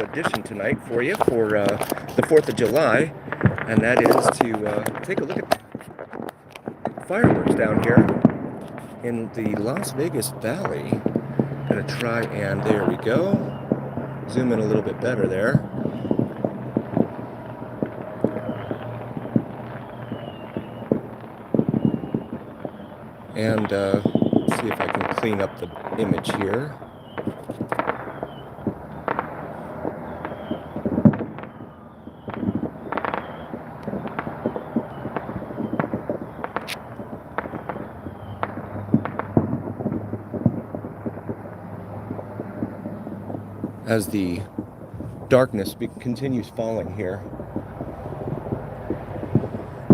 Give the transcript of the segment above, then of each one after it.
edition tonight for you for the 4th of July, and that is to take a look at fireworks down here in the Las Vegas Valley. Gonna try and, there we go, zoom in a little bit better there. And see if I can clean up the image here. As the darkness continues falling here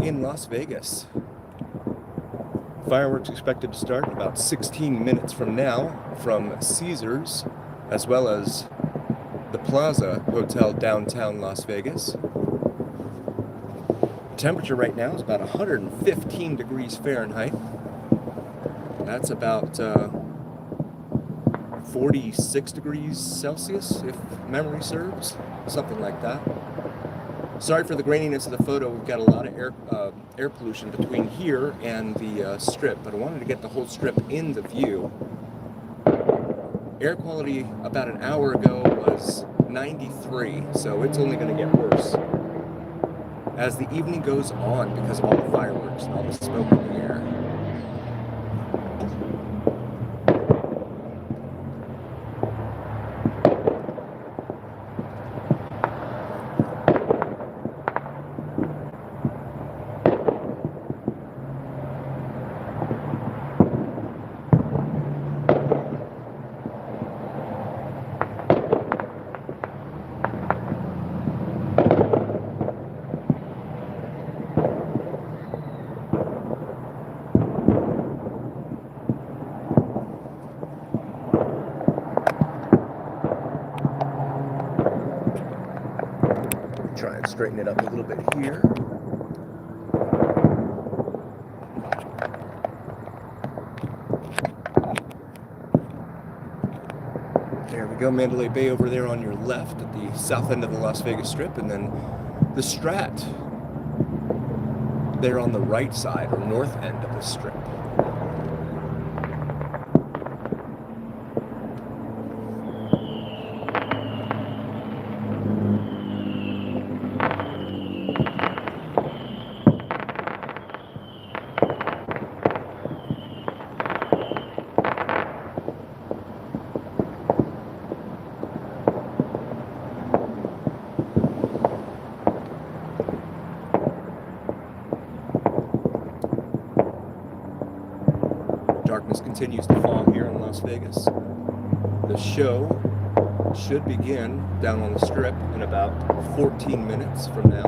in Las Vegas. Fireworks expected to start in about 16 minutes from now from Caesars, as well as the Plaza Hotel downtown Las Vegas. Temperature right now is about 115 degrees Fahrenheit. That's about 46 degrees Celsius, if memory serves, something like that. Sorry for the graininess of the photo. We've got a lot of air pollution between here and the strip, but I wanted to get the whole strip in the view. Air quality about an hour ago was 93, so it's only going to get worse as the evening goes on because of all the fireworks and all the smoke in the air. Try and straighten it up a little bit here. There we go, Mandalay Bay over there on your left at the south end of the Las Vegas Strip, and then the Strat there on the right side or north end of the Strip. Darkness continues to fall here in Las Vegas. The show should begin down on the Strip in about 14 minutes from now.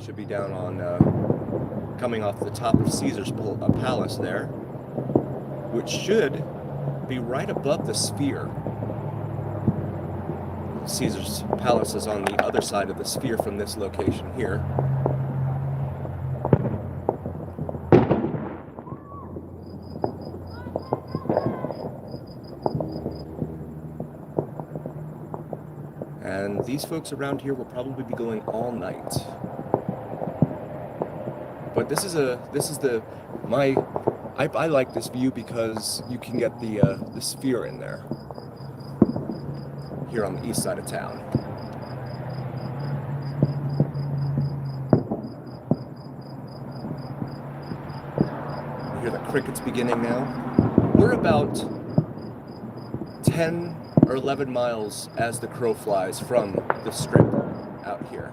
Should be down on, coming off the top of Caesars Palace there, which should be right above the Sphere. Caesars Palace is on the other side of the Sphere from this location here. And these folks around here will probably be going all night. But I like this view because you can get the Sphere in there, here on the east side of town. You hear the crickets beginning now. We're about 10 or 11 miles as the crow flies from the Strip out here.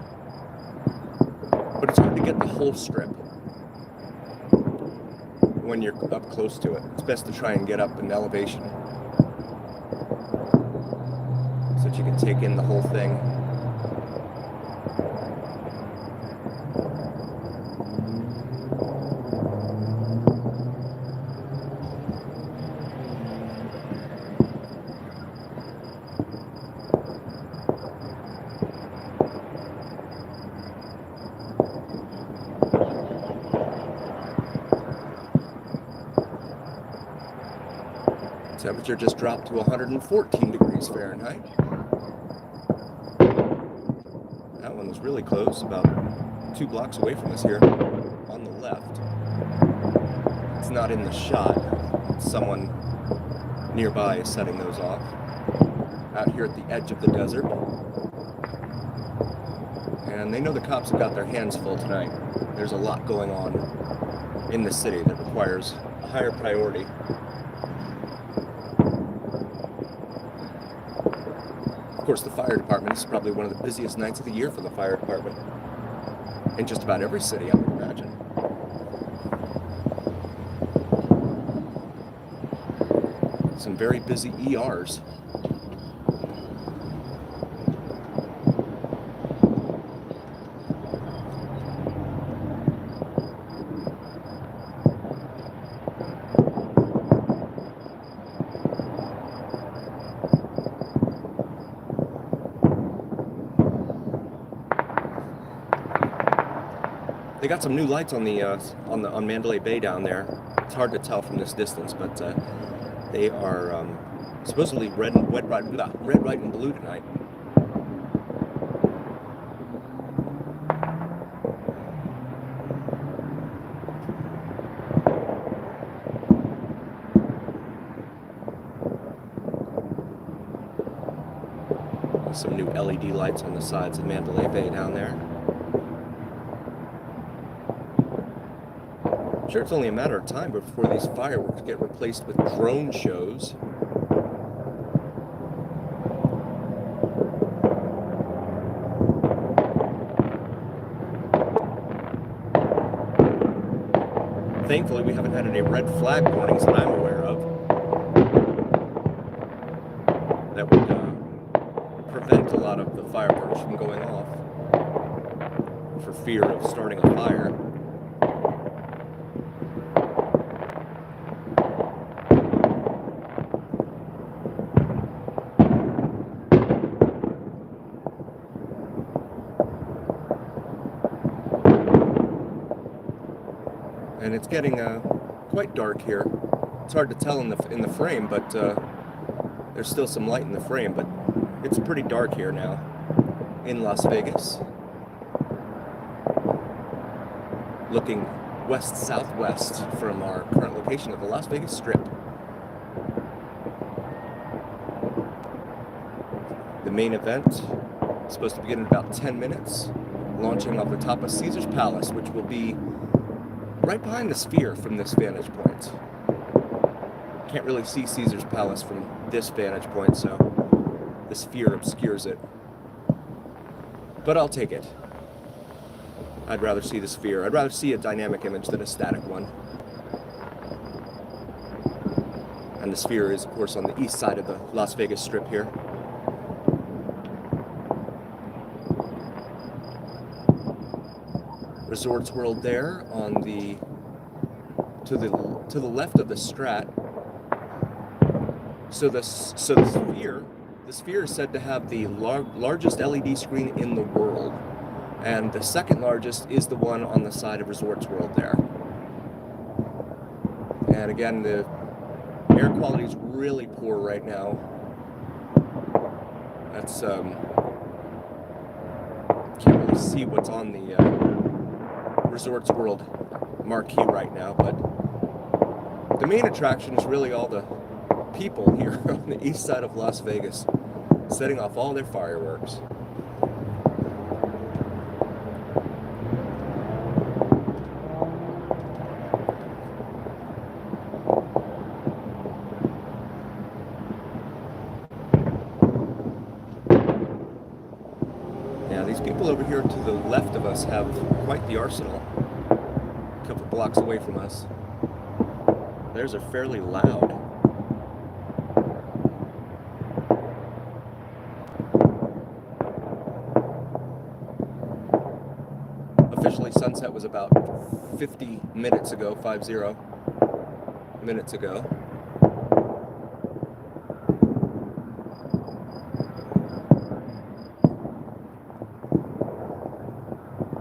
But it's hard to get the whole Strip when you're up close to it. It's best to try and get up in elevation so that you can take in the whole thing. Temperature just dropped to 114 degrees Fahrenheit. That one was really close, about 2 blocks away from us here on the left. It's not in the shot. Someone nearby is setting those off. Out here at the edge of the desert. And they know the cops have got their hands full tonight. There's a lot going on in the city that requires a higher priority. Of course, the fire department is probably one of the busiest nights of the year for the fire department. In just about every city, I would imagine. Some very busy ERs. They got some new lights on on Mandalay Bay down there. It's hard to tell from this distance, but they are supposedly red, white, and blue tonight. Some new LED lights on the sides of Mandalay Bay down there. I'm sure it's only a matter of time before these fireworks get replaced with drone shows. Thankfully, we haven't had any red flag warnings that I'm aware of that would prevent a lot of the fireworks from going off for fear of starting a fire. And it's getting quite dark here. It's hard to tell in the frame, but there's still some light in the frame. But it's pretty dark here now in Las Vegas. Looking west-southwest from our current location of the Las Vegas Strip. The main event is supposed to begin in about 10 minutes, launching off the top of Caesar's Palace, which will be right behind the Sphere from this vantage point. Can't really see Caesar's Palace from this vantage point, so the Sphere obscures it. But I'll take it. I'd rather see the Sphere. I'd rather see a dynamic image than a static one. And the Sphere is, of course, on the east side of the Las Vegas Strip here. Resorts World there on the to the left of the Strat. So the Sphere is said to have the largest LED screen in the world, and the second largest is the one on the side of Resorts World there. And again, the air quality is really poor right now. That's can't really see what's on the Resorts World marquee right now, but the main attraction is really all the people here on the east side of Las Vegas setting off all their fireworks. Yeah, these people over here to the left of us have quite the arsenal. A couple blocks away from us. Theirs are fairly loud. Officially, sunset was about 50 minutes ago, 50 minutes ago.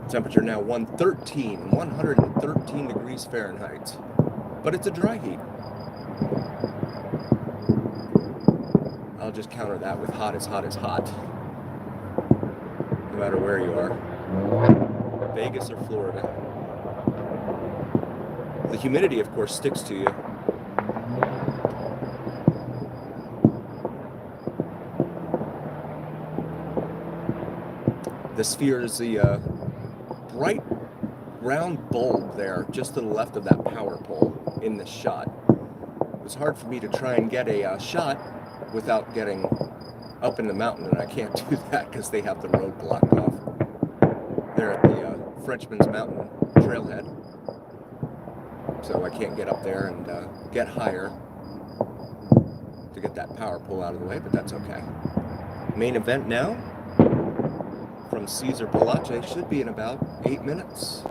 Temperature now 113 degrees Fahrenheit. But it's a dry heat. I'll just counter that with hot is hot is hot. No matter where you are. Vegas or Florida. The humidity, of course, sticks to you. The sphere is the bright round bulb there, just to the left of that power pole in this shot. It was hard for me to try and get a shot without getting up in the mountain, and I can't do that because they have the road blocked off. They're at the Frenchman's Mountain trailhead, so I can't get up there and get higher to get that power pole out of the way, but that's okay. Main event now from Cesar Palace should be in about 8 minutes.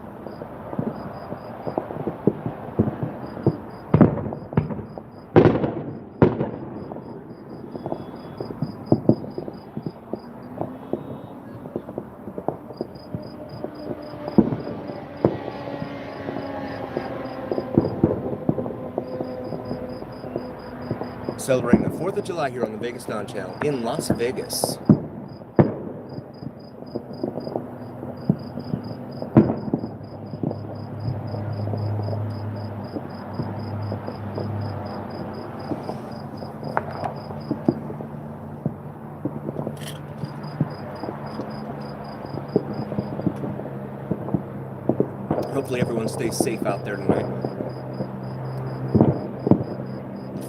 Celebrating the 4th of July here on the Vegas Dawn Channel in Las Vegas. Hopefully everyone stays safe out there tonight.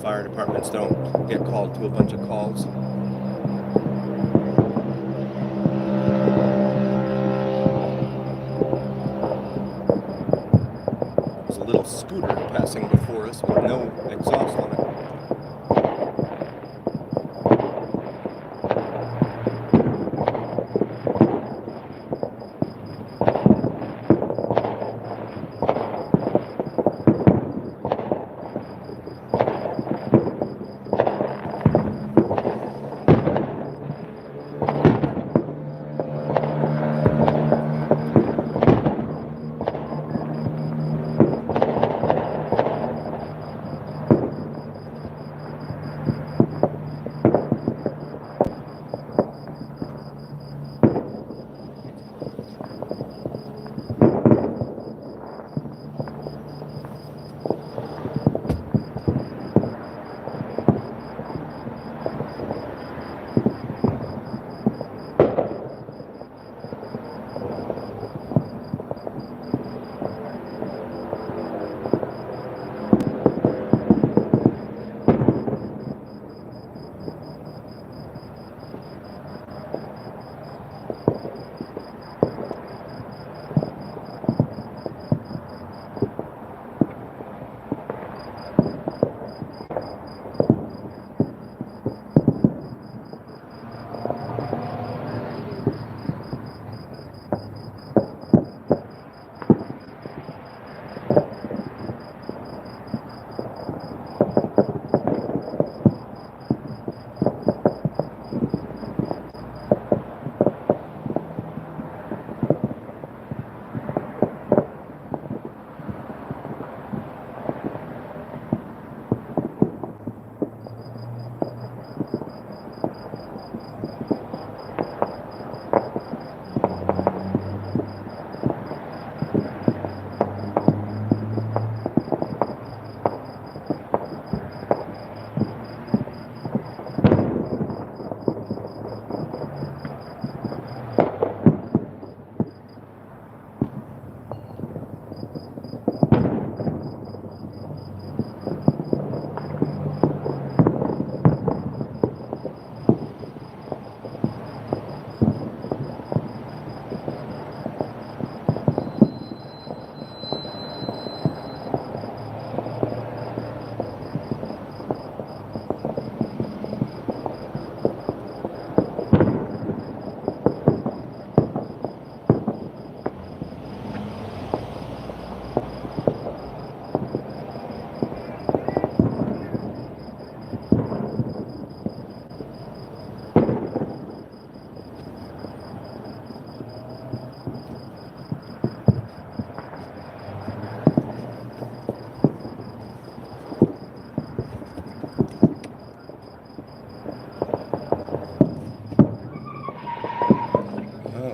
Fire departments don't get called to a bunch of calls. There's a little scooter passing before us with no exhaust on it.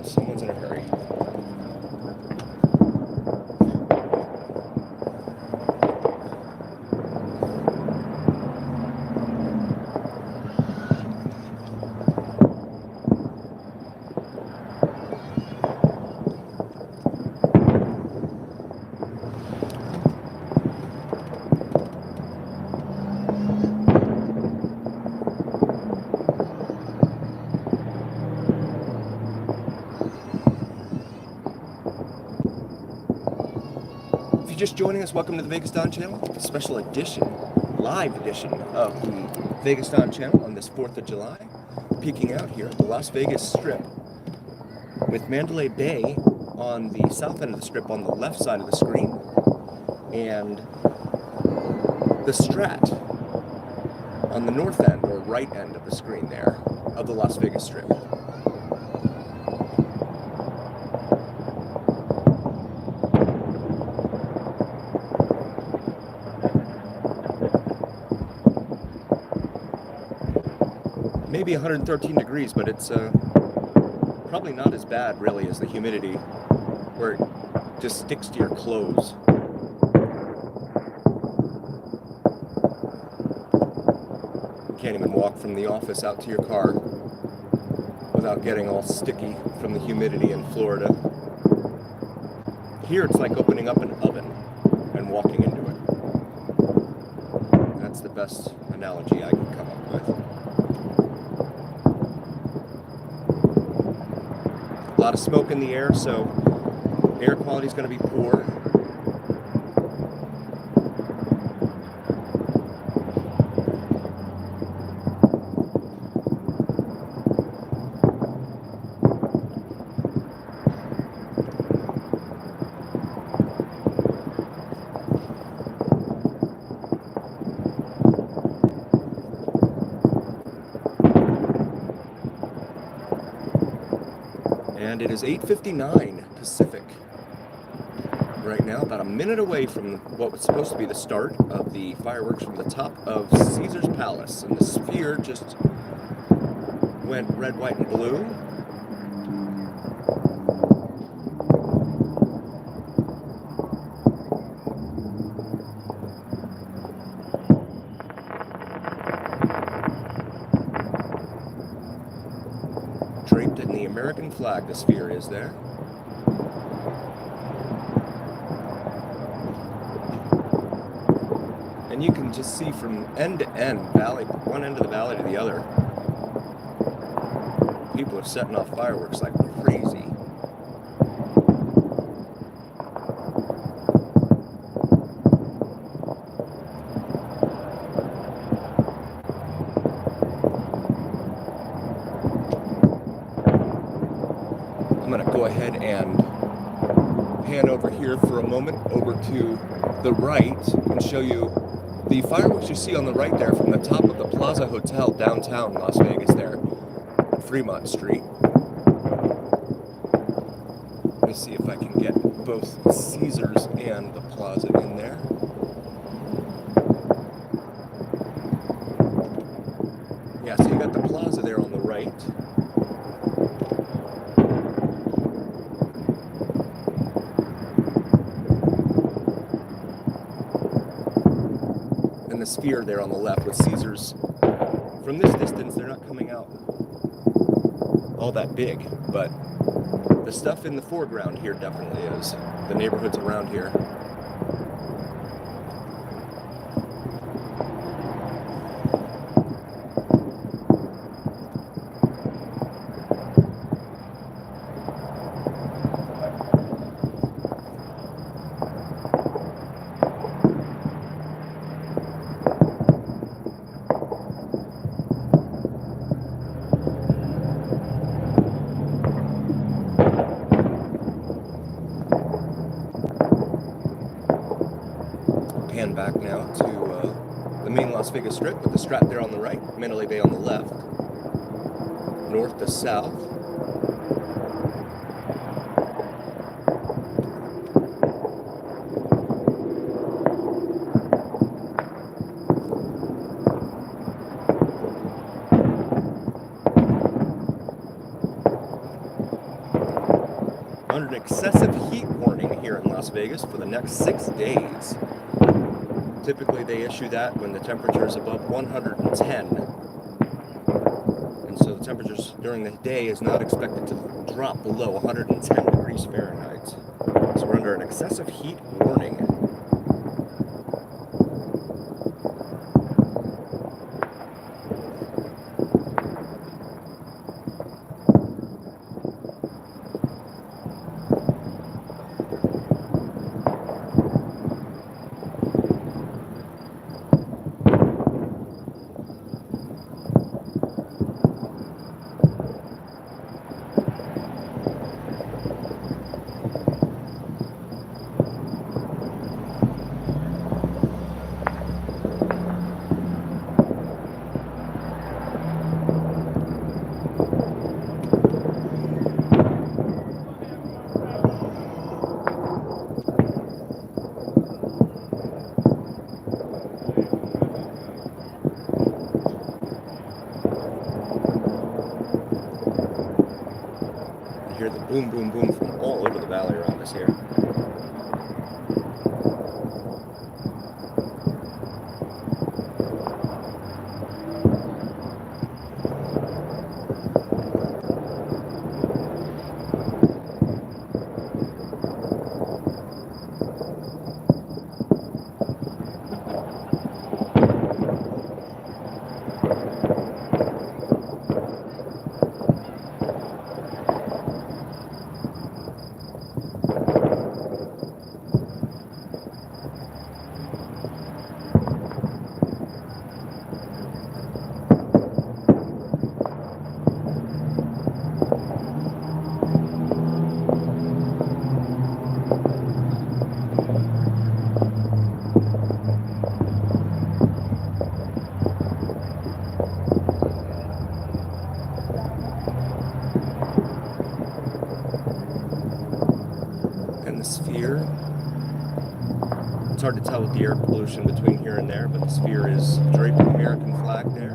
someone's in a hurry. If you're just joining us, welcome to the Vegas Don channel, a special edition, live edition of the Vegas Don channel on this 4th of July, peeking out here at the Las Vegas Strip with Mandalay Bay on the south end of the strip on the left side of the screen and the Strat on the north end or right end of the screen there of the Las Vegas Strip. Maybe 113 degrees, but it's probably not as bad really as the humidity where it just sticks to your clothes. You can't even walk from the office out to your car without getting all sticky from the humidity in Florida. Here it's like opening up an oven and walking into it. That's the best analogy I can come up with. A lot of smoke in the air, so air quality is going to be poor. And it is 8:59 Pacific right now, about a minute away from what was supposed to be the start of the fireworks from the top of Caesar's Palace. And the sphere just went red, white, and blue. Draped in the American flag, the sphere is there. And you can just see from end to end, valley, one end of the valley to the other, people are setting off fireworks like crazy. I'm going to go ahead and pan over here for a moment over to the right and show you the fireworks you see on the right there from the top of the Plaza Hotel downtown Las Vegas there, Fremont Street. Let me see if I can get both Caesars and the Plaza in there. Yeah, so you got the Plaza there on the right. And the sphere there on the left with Caesars. From this distance, they're not coming out all that big, but the stuff in the foreground here definitely is. The neighborhoods around here. Pan back now to the main Las Vegas Strip with the Strat there on the right, Mandalay Bay on the left, north to south. under an excessive heat warning here in Las Vegas for the next 6 days. Typically they issue that when the temperature is above 110. And so the temperatures during the day is not expected to drop below 110 degrees Fahrenheit. So we're under an excessive heat warning. You hear the boom, boom, boom from all over the valley around us here. And the sphere, it's hard to tell with the air pollution between here and there, but the sphere is draping the American flag there.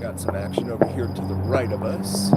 Got some action over here to the right of us.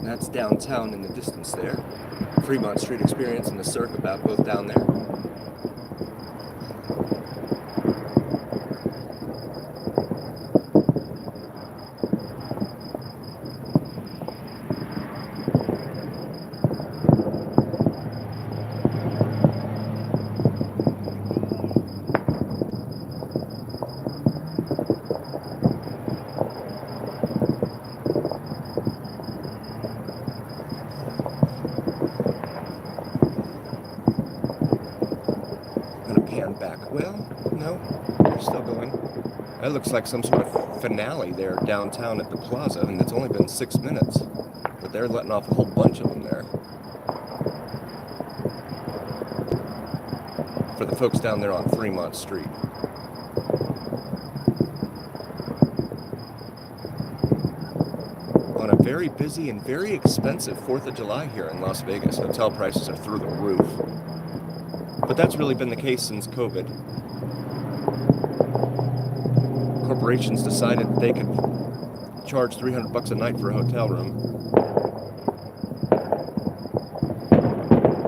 That's downtown in the distance there. Fremont Street Experience and the Cirque about both down there. Pan back. Well, no, they're still going. That looks like some sort of finale there downtown at the plaza, and it's only been 6 minutes. But they're letting off a whole bunch of them there. For the folks down there on Fremont Street. On a very busy and very expensive 4th of July here in Las Vegas. Hotel prices are through the roof. But that's really been the case since COVID. Corporations decided they could charge $300 a night for a hotel room.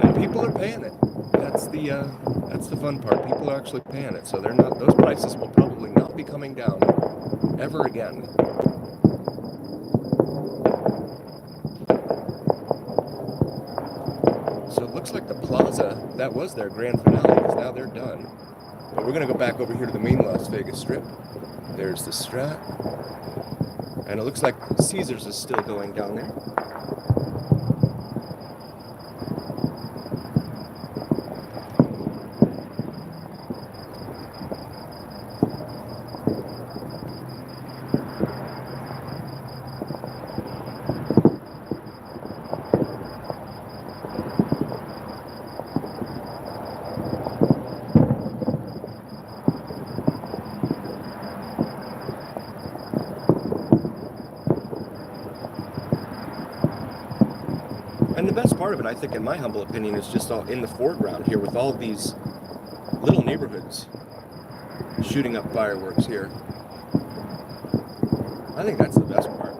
And people are paying it. that's the fun part. People are actually paying it, so those prices will probably not be coming down ever again. So it looks like the plaza, that was their grand finale, because now they're done. But we're going to go back over here to the main Las Vegas Strip. There's the Strat. And it looks like Caesars is still going down there. And the best part of it, I think, in my humble opinion, is just all in the foreground here with all these little neighborhoods shooting up fireworks here. I think that's the best part.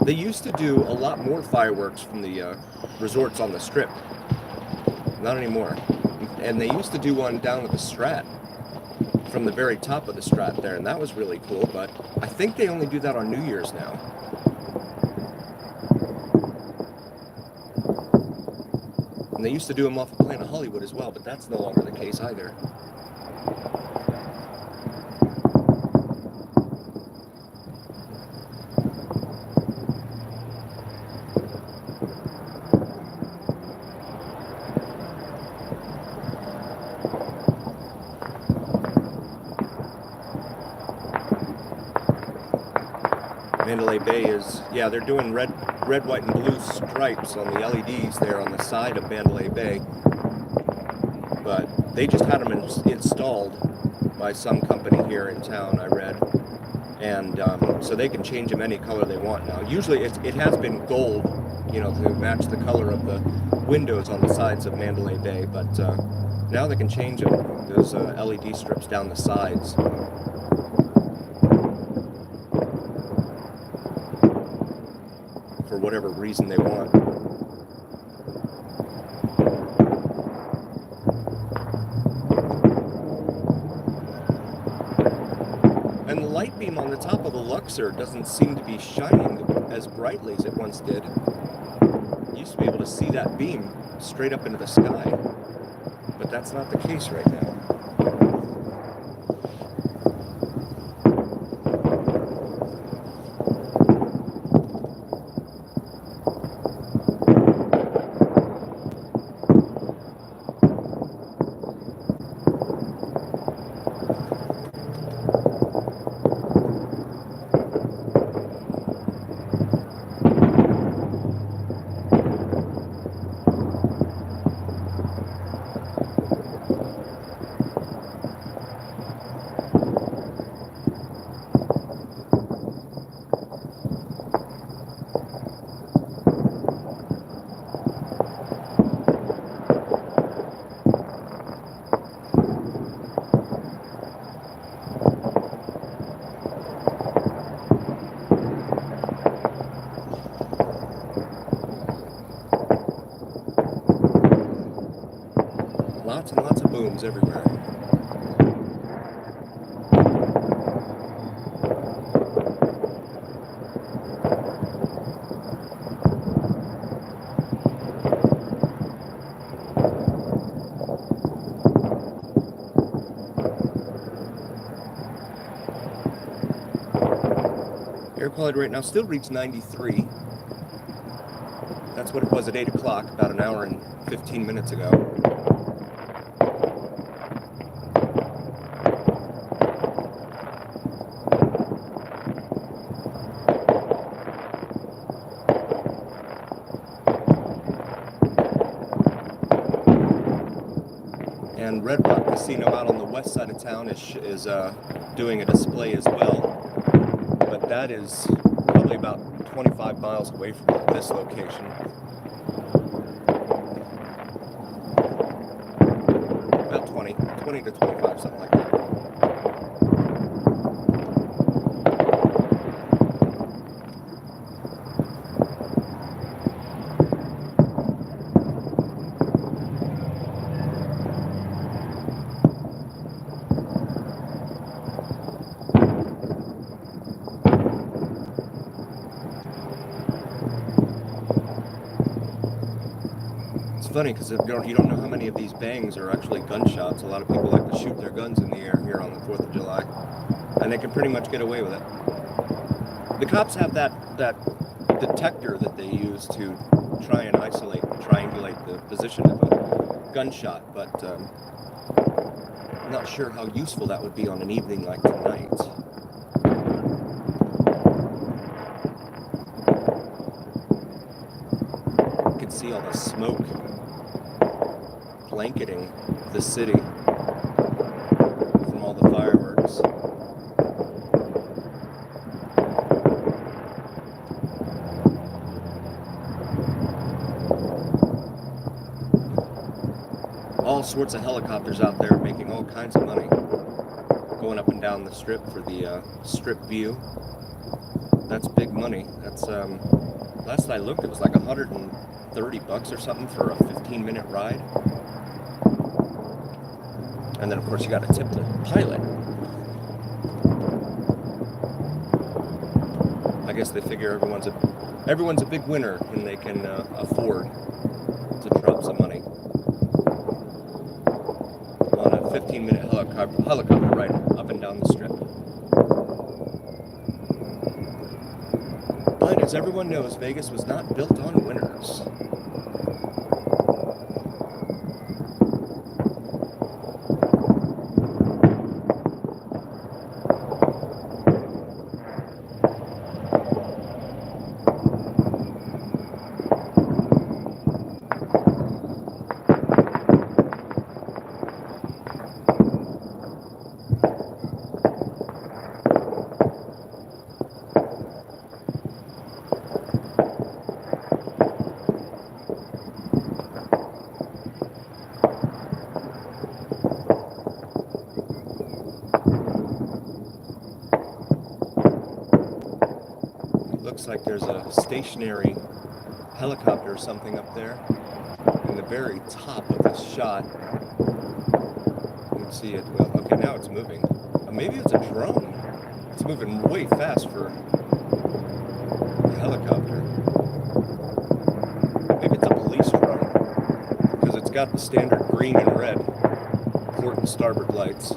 They used to do a lot more fireworks from the resorts on the Strip. Not anymore. And they used to do one down at the Strat, from the very top of the Strat there, and that was really cool, but I think they only do that on New Year's now. And they used to do them off of Planet Hollywood as well, but that's no longer the case either. Mandalay Bay is, yeah, they're doing red, white, and blue stripes on the LEDs there on the side of Mandalay Bay. But they just had them installed by some company here in town, I read. And so they can change them any color they want now. Usually it has been gold, you know, to match the color of the windows on the sides of Mandalay Bay. But now they can change them, those LED strips down the sides. For whatever reason they want. And the light beam on the top of the Luxor doesn't seem to be shining as brightly as it once did. You used to be able to see that beam straight up into the sky, but that's not the case right now. Lots and lots of booms everywhere. Air quality right now still reads 93. That's what it was at 8 o'clock, about an hour and 15 minutes ago. And Red Rock Casino out on the west side of town is doing a display as well. But that is probably about 25 miles away from this location. About 20 to 25, something like that. funny because you don't know how many of these bangs are actually gunshots. A lot of people like to shoot their guns in the air here on the 4th of July, and they can pretty much get away with it. The cops have that detector that they use to try and triangulate the position of a gunshot, but I'm not sure how useful that would be on an evening like tonight. You can see all the smoke blanketing the city from all the fireworks. All sorts of helicopters out there making all kinds of money, going up and down the strip for the strip view. That's big money. That's last I looked, it was like $130 or something for a 15-minute ride. And then of course you got to tip the pilot. I guess they figure everyone's a big winner when they can afford to drop some money on a 15-minute helicopter ride up and down the strip. But as everyone knows, Vegas was not built on winners. Looks like there's a stationary helicopter or something up there in the very top of this shot. You can see it. Well, okay, now it's moving. Maybe it's a drone. It's moving way fast for a helicopter. Maybe it's a police drone because it's got the standard green and red port and starboard lights.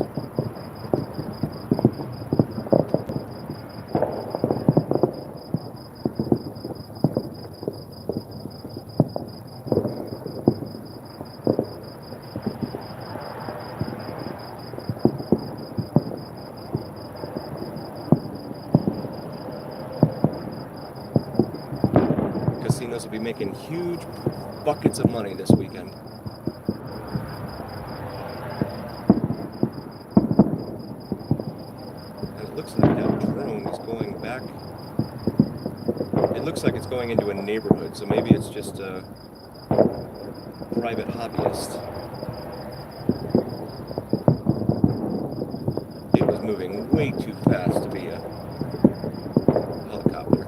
Casinos will be making huge buckets of money this weekend. And it looks like that drone is going back. It looks like it's going into a neighborhood, so maybe it's just a private hobbyist. It was moving way too fast to be a helicopter.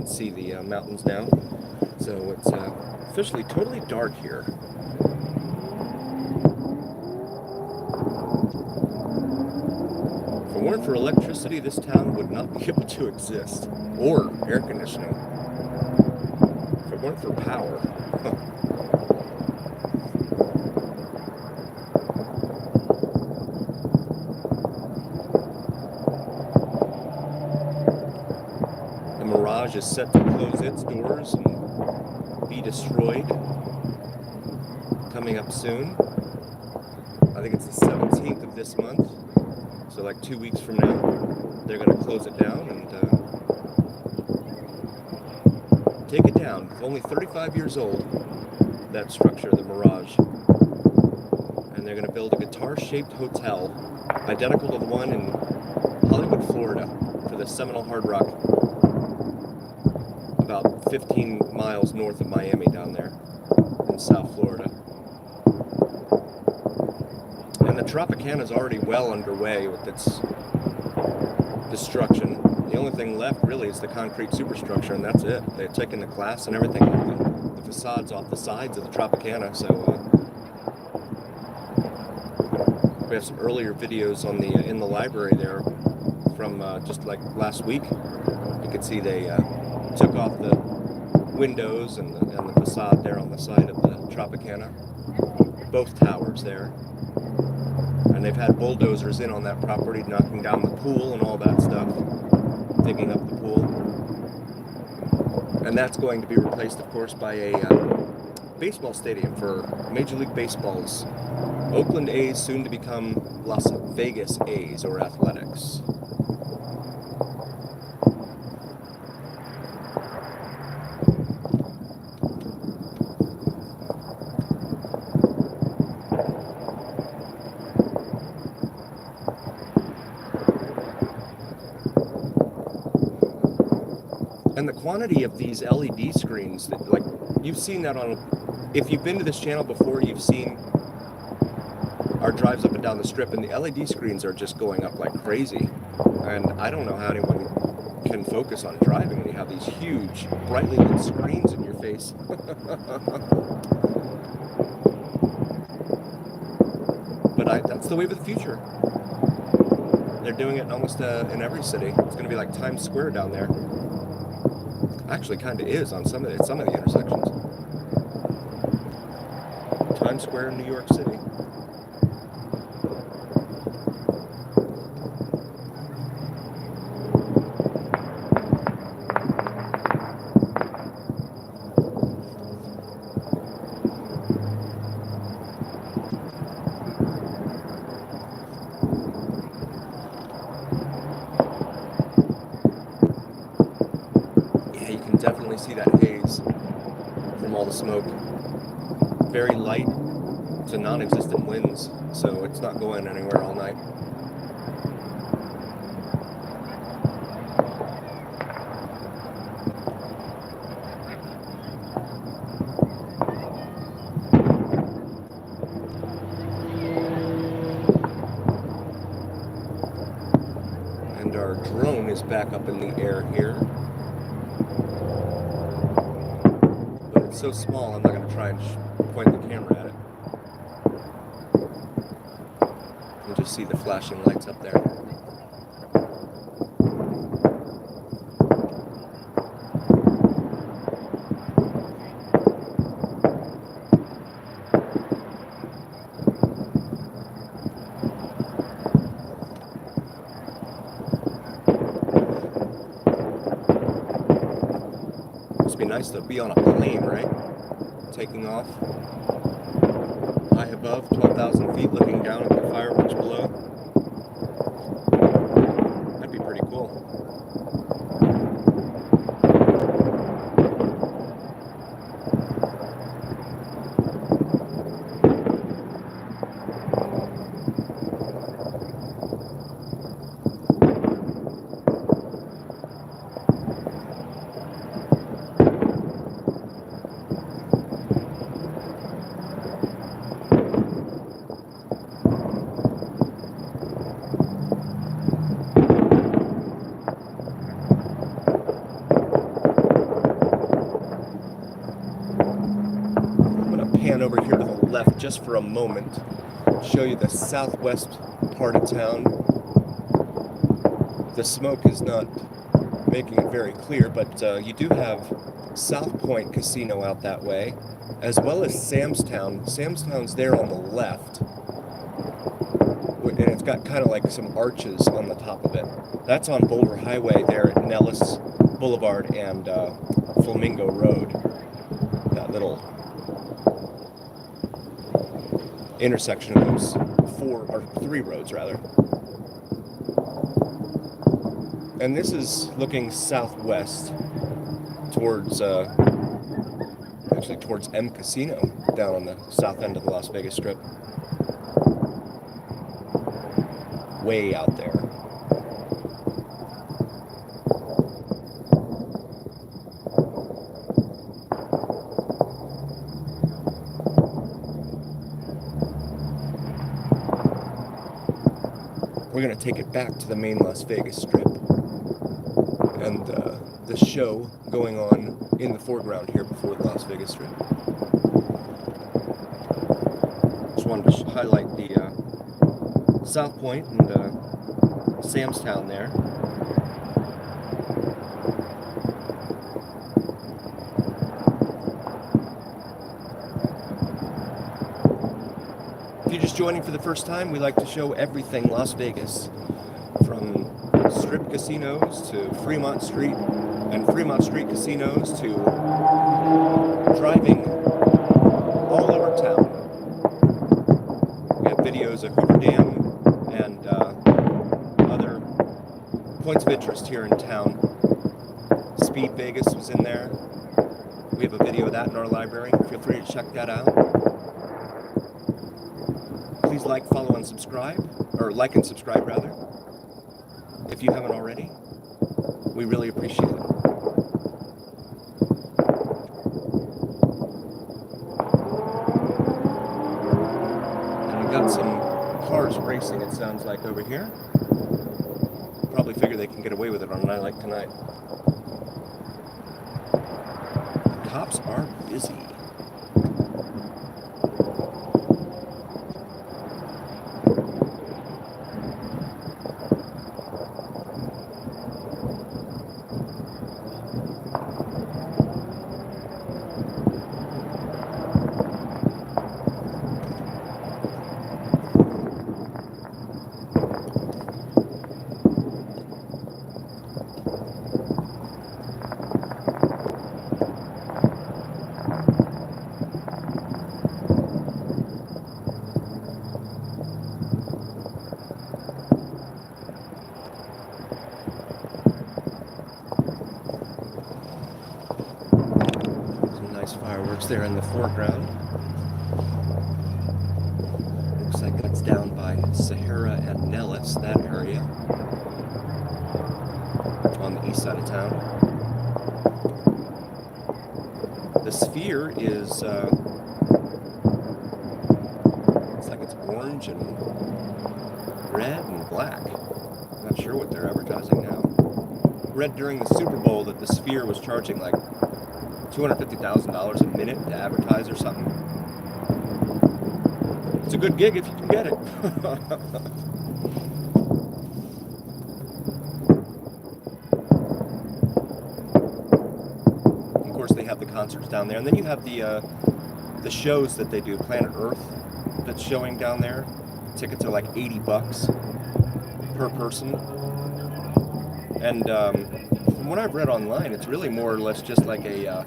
See the mountains now, so it's officially totally dark here. If it weren't for electricity, this town would not be able to exist, or air conditioning. If it weren't for power. The Mirage is set to close its doors and be destroyed coming up soon. I think it's the 17th of this month, so like 2 weeks from now they're going to close it down and take it down. It's only 35 years old, that structure, the Mirage, and they're going to build a guitar-shaped hotel identical to the one in Hollywood, Florida for the Seminole Hard Rock about 15 miles north of Miami down there in South Florida. And the Tropicana is already well underway with its destruction. The only thing left really is the concrete superstructure, and that's it. They've taken the glass and everything off the facades off the sides of the Tropicana. So we have some earlier videos on the in the library there from just like last week. You could see they took off the windows and the facade there on the side of the Tropicana, both towers there. And they've had bulldozers in on that property, knocking down the pool and all that stuff, digging up the pool. And that's going to be replaced, of course, by a baseball stadium for Major League Baseball's Oakland A's, soon to become Las Vegas A's, or Athletics. And the quantity of these LED screens, that, like, you've seen that on, if you've been to this channel before, you've seen our drives up and down the strip, and the LED screens are just going up like crazy. And I don't know how anyone can focus on driving when you have these huge, brightly lit screens in your face. But that's the wave of the future. They're doing it in almost in every city. It's going to be like Times Square down there. Actually, kind of is on some of the intersections. Times Square in New York City. Definitely see that haze from all the smoke. Very light to non-existent winds, so it's not going anywhere all night. And our drone is back up in the air here. So small, I'm not going to try and point the camera at it. You'll just see the flashing lights up there. Must be nice to be on a plane, right? Taking off high above, 12,000 feet, looking down at the fireworks below. That'd be pretty cool. Over here to the left just for a moment, show you the southwest part of town. The smoke is not making it very clear, but you do have South Point Casino out that way, as well as Samstown. Samstown's there on the left, and it's got kind of like some arches on the top of it. That's on Boulder Highway there at Nellis Boulevard and Flamingo Road. That little intersection of those three roads rather. And this is looking southwest towards actually towards M Casino down on the south end of the Las Vegas Strip. Way out there. we're going to take it back to the main Las Vegas Strip. And the show going on in the foreground here before the Las Vegas Strip. Just wanted to highlight the South Point and Sam's Town there. If you're just joining for the first time, we like to show everything Las Vegas, from strip casinos to Fremont Street and Fremont Street casinos to driving all over town. We have videos of Hoover Dam and other points of interest here in town. Speed Vegas was in there. We have a video of that in our library. Feel free to check that out. Please like, follow, and subscribe, or like and subscribe rather, if you haven't already. We really appreciate it. And we got some cars racing, it sounds like, over here. Probably figure they can get away with it on a night like tonight. The cops are busy. Fireworks there in the foreground. Looks like that's down by Sahara and Nellis, that area, on the east side of town. The Sphere is, it's like it's orange and red and black. I'm not sure what they're advertising now. Read during the Super Bowl that the Sphere was charging like $250,000 a minute to advertise or something. It's a good gig if you can get it. Of course, they have the concerts down there, and then you have the shows that they do. Planet Earth that's showing down there. Tickets are like $80 per person, and from what I've read online, it's really more or less just like a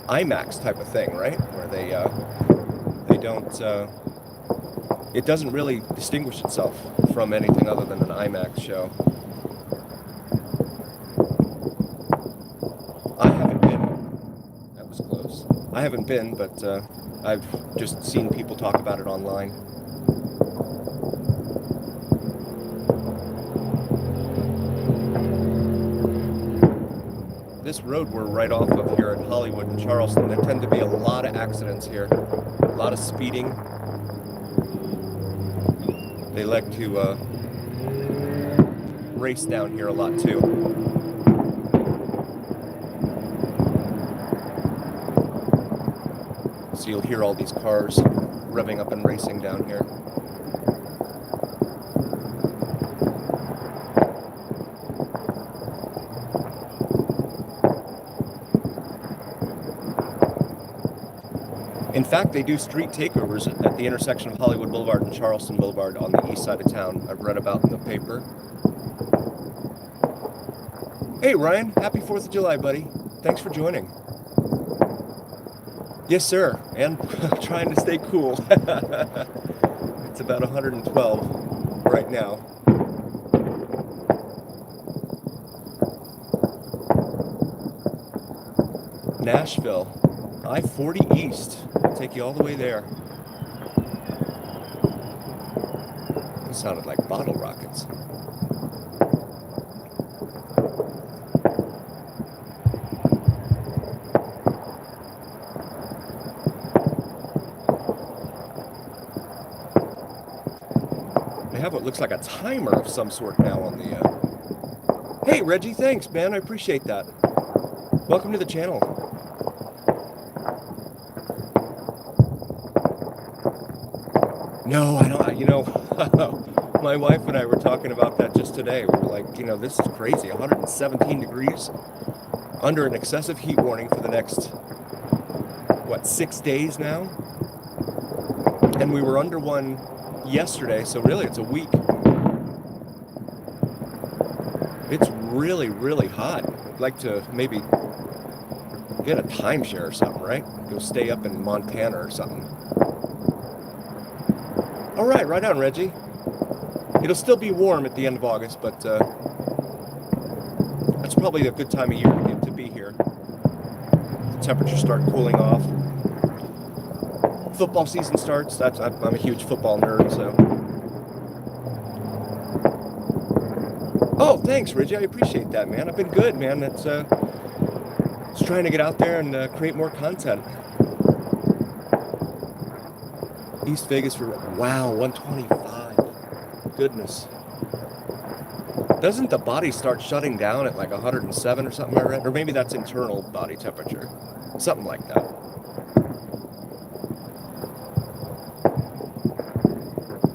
IMAX type of thing, right? Where they don't, it doesn't really distinguish itself from anything other than an IMAX show. I haven't been. That was close. I haven't been, but I've just seen people talk about it online. This road we're right off of here at Hollywood and Charleston, there tend to be a lot of accidents here, a lot of speeding. They like to race down here a lot too. So you'll hear all these cars revving up and racing down here. In fact, they do street takeovers at the intersection of Hollywood Boulevard and Charleston Boulevard on the east side of town. I've read about in the paper. Hey Ryan, happy 4th of July, buddy. Thanks for joining. Yes, sir, and trying to stay cool. It's about 112 right now. Nashville, I-40 East. Take you all the way there. It sounded like bottle rockets. looks like a timer of some sort now on the, Hey, Reggie, thanks, man. I appreciate that. Welcome to the channel. No, I don't, you know, my wife and I were talking about that just today. We were like, you know, this is crazy. 117 degrees under an excessive heat warning for the next, what, 6 days now? And we were under one yesterday, so really it's a week. It's really, really hot. I'd like to maybe get a timeshare or something, right? Go stay up in Montana or something. All right, right on, Reggie. It'll still be warm at the end of August, but that's probably a good time of year to be here. The temperatures start cooling off. Football season starts. I'm a huge football nerd, so. Oh, thanks, Reggie. I appreciate that, man. I've been good, man. It's just trying to get out there and create more content. East Vegas for, wow, 125. Goodness. Doesn't the body start shutting down at like 107 or something, I read? Or maybe that's internal body temperature. Something like that.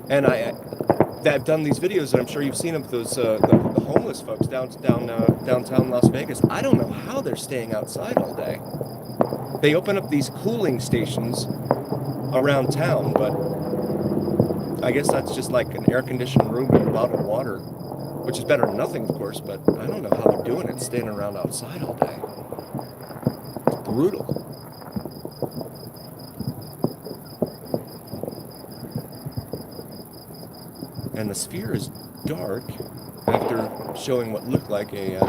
And I've done these videos, and I'm sure you've seen them, those the homeless folks downtown Las Vegas. I don't know how they're staying outside all day. They open up these cooling stations around town, but I guess that's just like an air-conditioned room with a bottle of water, which is better than nothing, of course, but I don't know how they're doing it, staying around outside all day. It's brutal. And the sphere is dark after showing what looked like a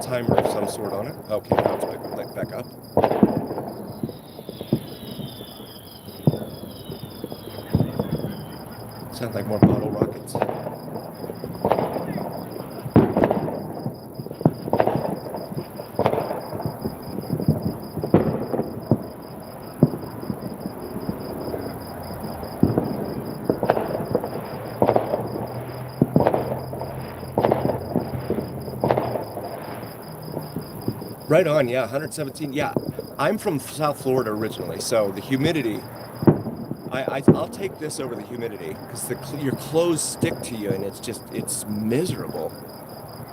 timer of some sort on it. Okay, now it's back up. Sounds like more bottle rockets. Right on, yeah, 117. Yeah, I'm from South Florida originally, so the humidity, I'll take this over the humidity, because your clothes stick to you, and it's miserable.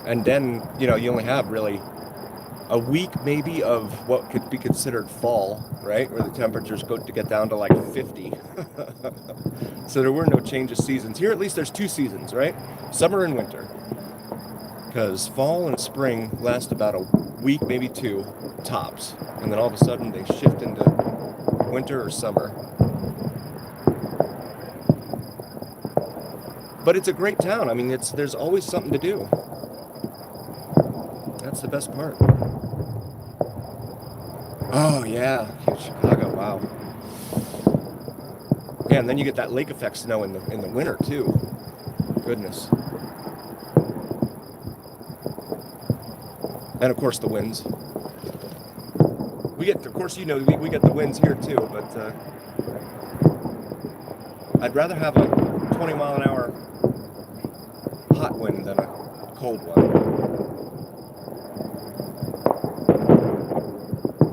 And then, you know, you only have really a week maybe of what could be considered fall, right? Where the temperatures go to get down to like 50. So there were no change of seasons. Here at least there's 2 seasons, right? Summer and winter. Because fall and spring last about a week, maybe 2, tops. And then all of a sudden they shift into winter or summer. But it's a great town. I mean, there's always something to do. That's the best part. Oh yeah, Chicago, wow. Yeah, and then you get that lake effect snow in the winter too. Goodness. And of course the winds. We get, of course, you know, we get the winds here too, but I'd rather have a 20 mile an hour hot wind than a cold one.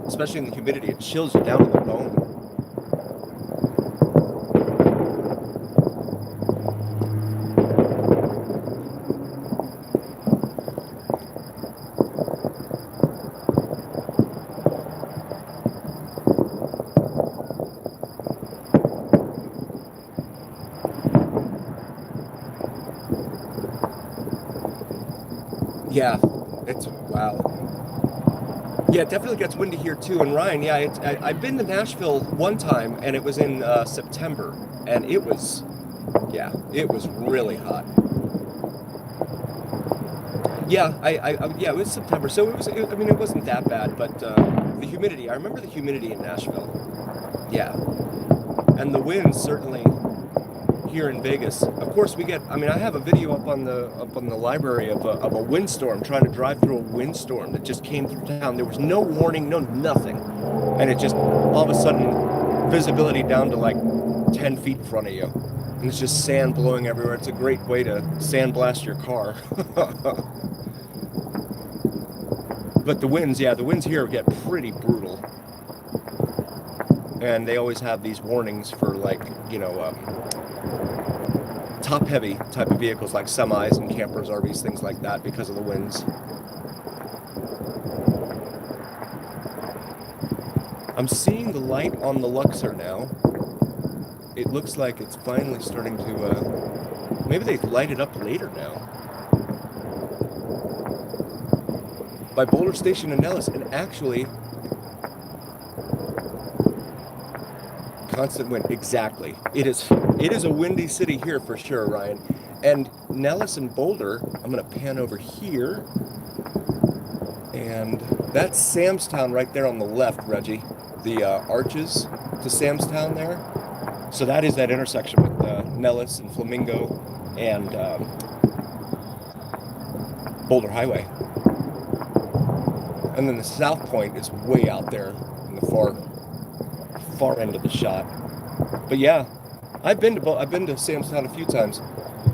Especially in the humidity, it chills you down to the bone. Yeah, it's, wow. Yeah, it definitely gets windy here too. And Ryan, yeah, I've been to Nashville one time, and it was in September, and it was, yeah, it was really hot. Yeah, yeah, it was September, so I mean, it wasn't that bad, but the humidity, I remember the humidity in Nashville. Yeah, and the winds certainly here in Vegas. Of course, we get, I mean, I have a video up on the library of a windstorm, trying to drive through a windstorm that just came through town. There was no warning, no nothing. And it just, all of a sudden, visibility down to like 10 feet in front of you. And it's just sand blowing everywhere. It's a great way to sandblast your car. But the winds here get pretty brutal. And they always have these warnings for like, top-heavy type of vehicles like semis and campers, RVs, things like that because of the winds. I'm seeing the light on the Luxor now. It looks like it's finally starting to, maybe they light it up later now. By Boulder Station and Nellis, and actually, constant wind, exactly. It is a windy city here for sure, Ryan. And Nellis and Boulder, I'm gonna pan over here, and that's Samstown right there on the left, Reggie. The arches to Samstown there. So that is that intersection with Nellis and Flamingo and Boulder Highway. And then the South Point is way out there in the far end of the shot. But yeah, I've been to Samstown a few times.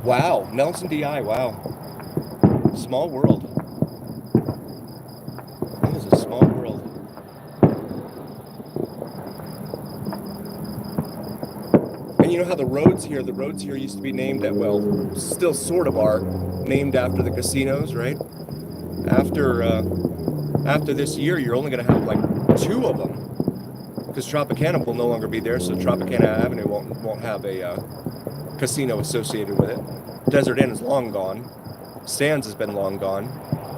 Wow, Nelson DI, wow. Small world. It is a small world. And you know how the roads here used to be named at, well, still sort of are, named after the casinos, right? After this year, you're only going to have like 2 of them. Because Tropicana will no longer be there, so Tropicana Avenue won't have a casino associated with it. Desert Inn is long gone. Sands has been long gone.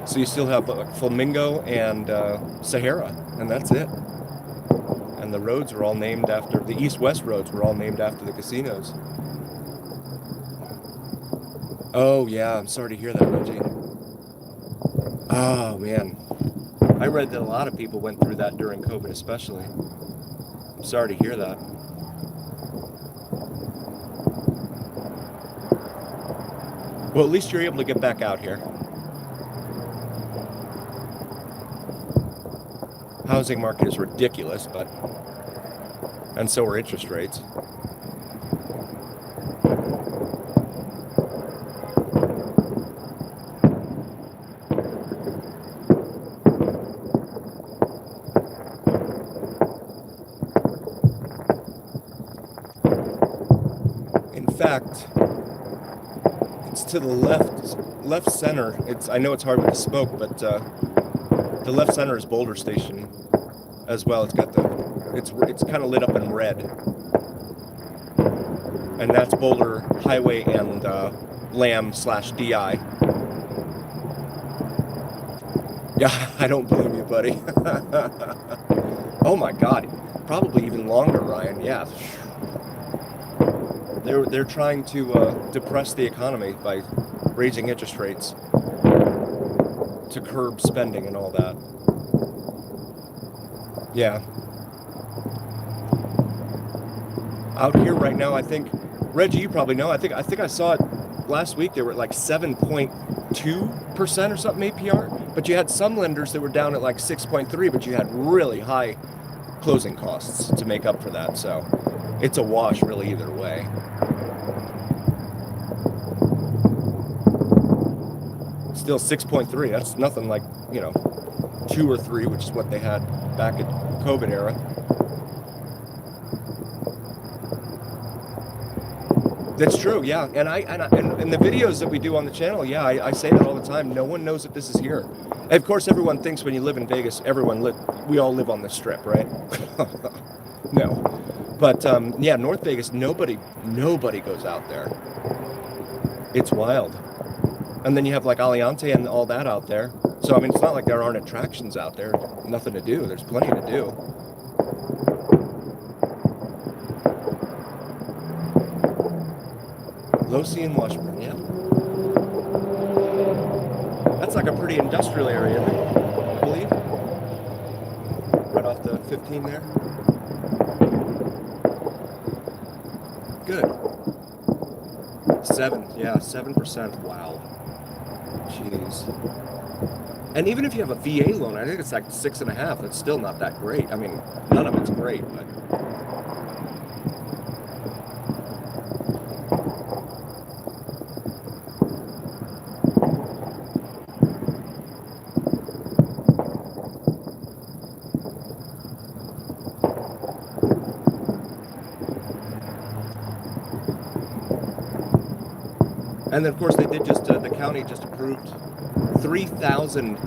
So you still have Flamingo and Sahara, and that's it. And the roads are all named after, the east-west roads were all named after the casinos. Oh yeah, I'm sorry to hear that, Reggie. Oh man. I read that a lot of people went through that during COVID especially. I'm sorry to hear that. Well, at least you're able to get back out here. Housing market is ridiculous, and so are interest rates. In fact, it's to the left center. I know it's hard with the smoke, but the left center is Boulder Station as well. It's got it's kind of lit up in red, and that's Boulder Highway and Lamb/DI. Yeah, I don't blame you, buddy. Oh my God, probably even longer, Ryan. Yeah. They're trying to depress the economy by raising interest rates to curb spending and all that. Yeah. Out here right now, I think, Reggie, you probably know. I think I saw it last week. They were at like 7.2% or something APR, but you had some lenders that were down at like 6.3, but you had really high closing costs to make up for that. So it's a wash, really, either way. Still 6.3. That's nothing like, 2 or 3, which is what they had back at COVID era. That's true, yeah. And the videos that we do on the channel, yeah, I say that all the time. No one knows that this is here. And of course, everyone thinks when you live in Vegas, we all live on the Strip, right? No. But yeah, North Vegas, nobody goes out there. It's wild. And then you have like Aliante and all that out there. So I mean, it's not like there aren't attractions out there. Nothing to do. There's plenty to do. Losee and Washburn, yeah. That's like a pretty industrial area, I believe. Right off the 15 there. Good. 7%. Wow. Jeez. And even if you have a VA loan, I think it's like 6.5. That's still not that great. I mean, none of it's great, but And then, of course, they did just, the county just approved 3,000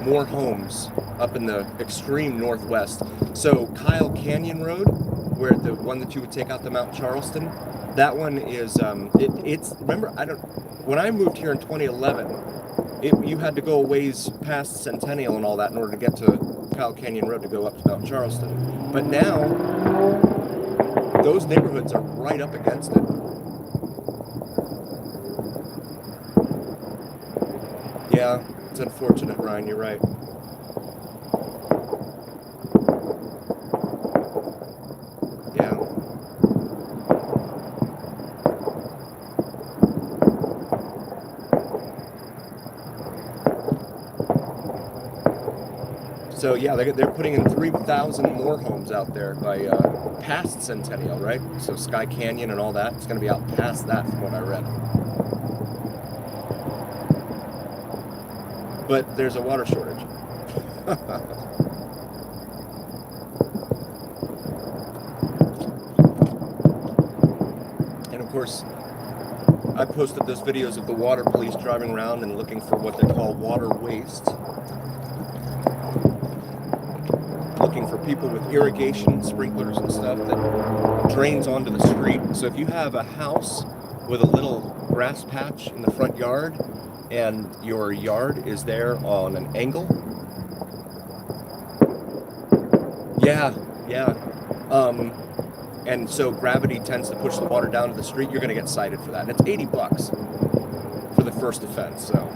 more homes up in the extreme northwest. So Kyle Canyon Road, where the one that you would take out to Mount Charleston, that one is, it's, remember, when I moved here in 2011, you had to go a ways past Centennial and all that in order to get to Kyle Canyon Road to go up to Mount Charleston. But now, those neighborhoods are right up against it. Yeah, it's unfortunate, Ryan, you're right. Yeah. So yeah, they're putting in 3,000 more homes out there by past Centennial, right? So Sky Canyon and all that, it's going to be out past that from what I read. But there's a water shortage. And of course, I posted those videos of the water police driving around and looking for what they call water waste. Looking for people with irrigation sprinklers and stuff that drains onto the street. So if you have a house with a little grass patch in the front yard and your yard is there on an angle, yeah, and so gravity tends to push the water down to the street, you're going to get cited for that. And it's $80 for the first offense. So,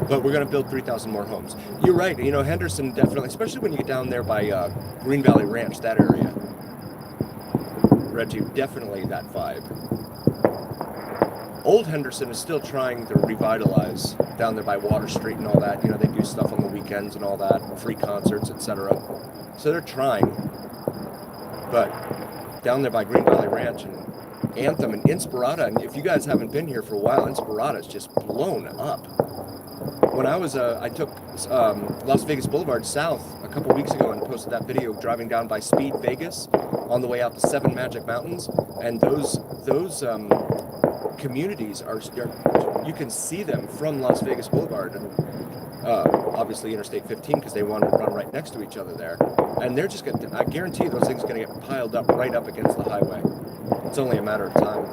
but we're going to build 3,000 more homes. You're right. You know, Henderson definitely, especially when you get down there by Green Valley Ranch, that area. Reggie, definitely that vibe. Old Henderson is still trying to revitalize down there by Water Street and all that. You know, they do stuff on the weekends and all that, free concerts, etc. So they're trying. But down there by Green Valley Ranch and Anthem and Inspirata, and if you guys haven't been here for a while, Inspirata is just blown up. When I was, I took Las Vegas Boulevard south a couple weeks ago and posted that video driving down by Speed Vegas on the way out to Seven Magic Mountains, and those communities are, you can see them from Las Vegas Boulevard, and obviously Interstate 15 because they want to run right next to each other there, and they're just going to, I guarantee those things are going to get piled up right up against the highway. It's only a matter of time.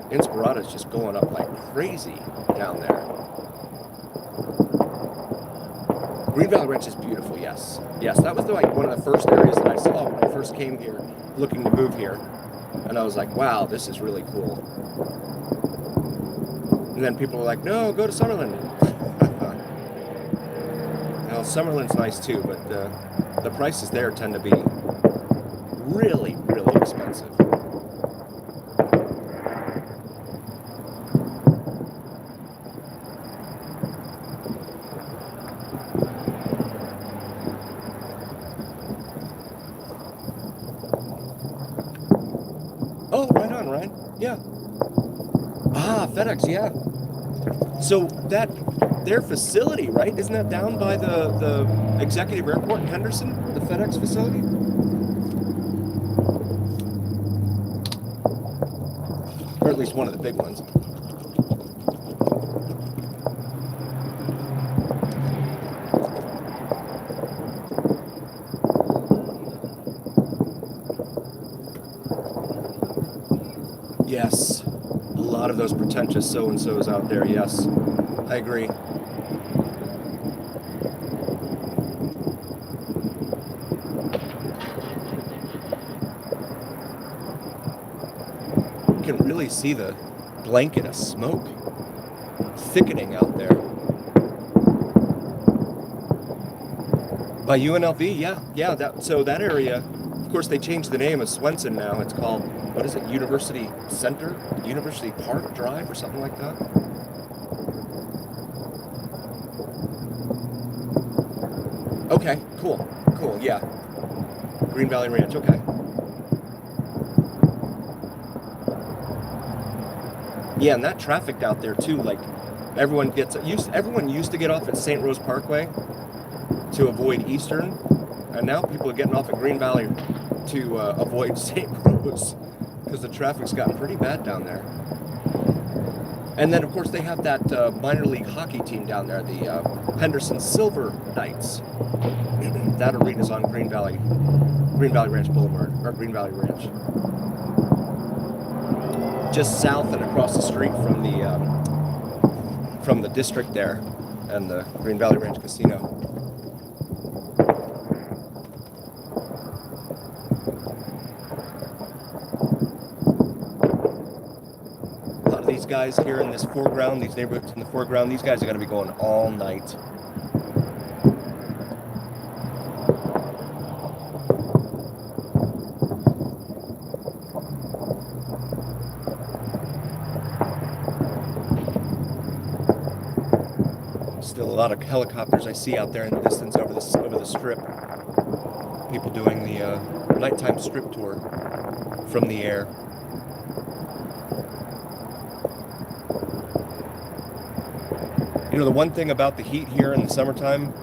Inspirata is just going up like crazy down there. Green Valley Ranch is beautiful, yes. Yes, that was like one of the first areas that I saw when I first came here, looking to move here. And I was like, wow, this is really cool. And then people were like, no, go to Summerlin. Now, Summerlin's nice too, but the prices there tend to be really, really expensive. Oh, right on, Ryan. Yeah. Ah, FedEx, yeah. So their facility, right? Isn't that down by the executive airport in Henderson, the FedEx facility? Or at least one of the big ones. Yes, a lot of those pretentious so-and-sos out there, yes, I agree. You can really see the blanket of smoke thickening out there. By UNLV, yeah, so that area, of course they changed the name of Swenson now, it's called, what is it, University Center? University Park Drive or something like that? Okay, cool, yeah. Green Valley Ranch, okay. Yeah, and that traffic out there too, like everyone used to get off at St. Rose Parkway to avoid Eastern, and now people are getting off at Green Valley to avoid St. Rose because the traffic's gotten pretty bad down there. And then, of course, they have that minor league hockey team down there, the Henderson Silver Knights. That arena's on Green Valley Ranch Boulevard, or Green Valley Ranch. Just south and across the street from the district there, and the Green Valley Ranch Casino. A lot of these guys here in this foreground, these neighborhoods in the foreground, these guys are going to be going all night. Still a lot of helicopters I see out there in the distance over the strip. People doing the nighttime strip tour from the air. You know, the one thing about the heat here in the summertime,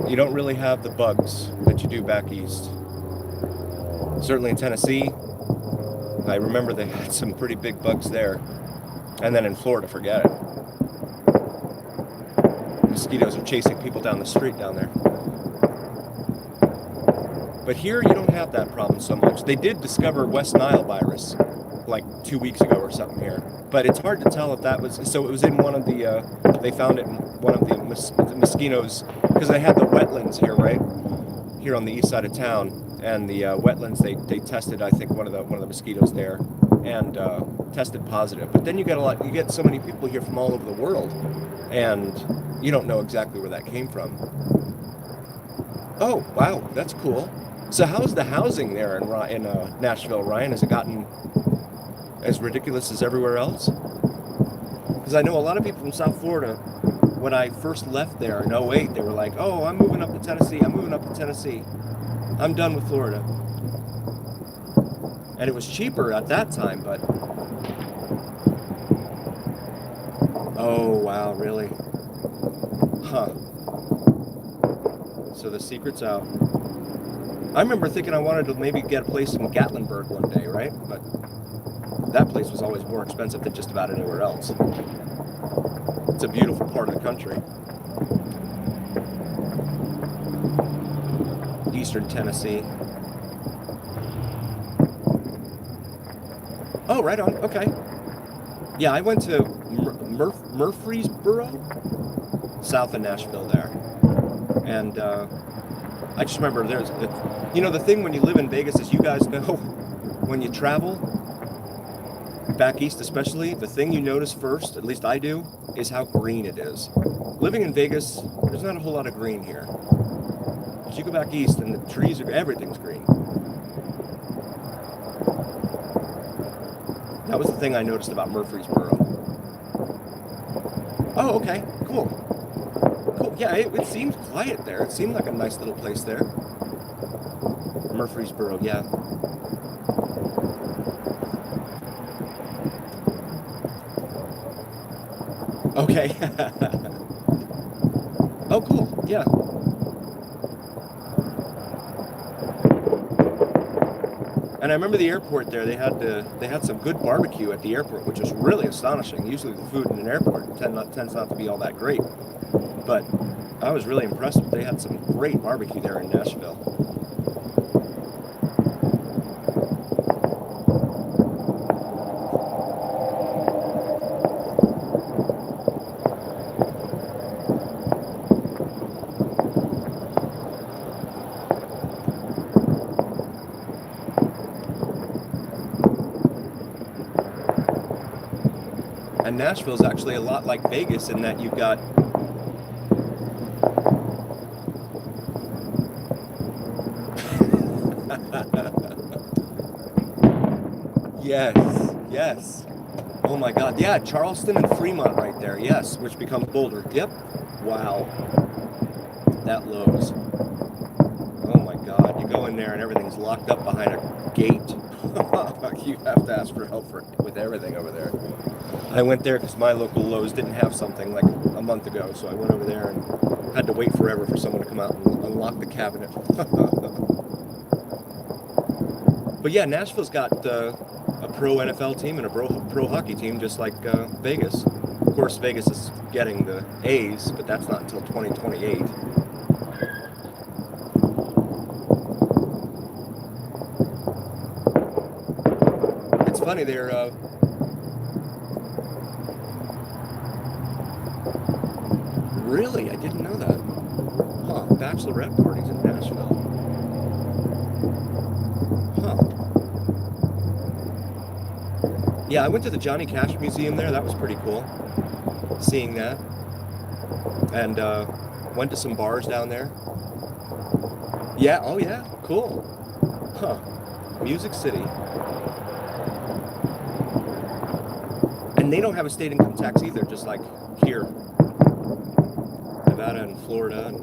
you don't really have the bugs that you do back east. Certainly in Tennessee, I remember they had some pretty big bugs there. And then in Florida, forget it. Mosquitoes are chasing people down the street down there. But here you don't have that problem so much. They did discover West Nile virus like 2 weeks ago or something here. But it's hard to tell if that was, so it was in one of the, they found it in one of the mosquitoes, because they had the wetlands here, right? Here on the east side of town. And the wetlands, they tested, I think, one of the mosquitoes there, and tested positive. But then you get so many people here from all over the world, and you don't know exactly where that came from. Oh, wow, that's cool. So how's the housing there in Nashville, Ryan? Has it gotten as ridiculous as everywhere else? Because I know a lot of people from South Florida, when I first left there in 2008, they were like, oh, I'm moving up to Tennessee, I'm done with Florida. And it was cheaper at that time, but... Oh, wow, really? Huh. So the secret's out. I remember thinking I wanted to maybe get a place in Gatlinburg one day, right? But that place was always more expensive than just about anywhere else. It's a beautiful part of the country. Eastern Tennessee. Oh, right on. Okay. Yeah, I went to Murfreesboro, south of Nashville there. And I just remember there's, you know, the thing when you live in Vegas, as you guys know, when you travel, back east especially, the thing you notice first, at least I do, is how green it is. Living in Vegas, there's not a whole lot of green here. But you go back east and the trees are, everything's green. That was the thing I noticed about Murfreesboro. Oh, okay, cool. Cool, yeah, it seemed quiet there. It seemed like a nice little place there. Murfreesboro, yeah. Okay. Oh, cool, yeah. And I remember the airport there, they had some good barbecue at the airport, which was really astonishing. Usually the food in an airport tends not to be all that great. But I was really impressed. They had some great barbecue there in Nashville. And Nashville's actually a lot like Vegas in that you've got yes, yes. Oh my God, yeah, Charleston and Fremont right there, yes, which becomes Boulder. Yep. Wow. That Lowe's. Oh my God, you go in there and everything's locked up behind a gate. You have to ask for help with everything over there. I went there because my local Lowe's didn't have something like a month ago, so I went over there and had to wait forever for someone to come out and unlock the cabinet. But yeah, Nashville's got a pro NFL team and a pro hockey team, just like Vegas. Of course, Vegas is getting the A's, but that's not until 2028. It's funny, they're really, I didn't know that. Huh, bachelorette parties in Nashville. Huh. Yeah, I went to the Johnny Cash Museum there. That was pretty cool, seeing that. And went to some bars down there. Yeah, oh yeah, cool. Huh, Music City. And they don't have a state income tax either, just like here. Nevada and Florida and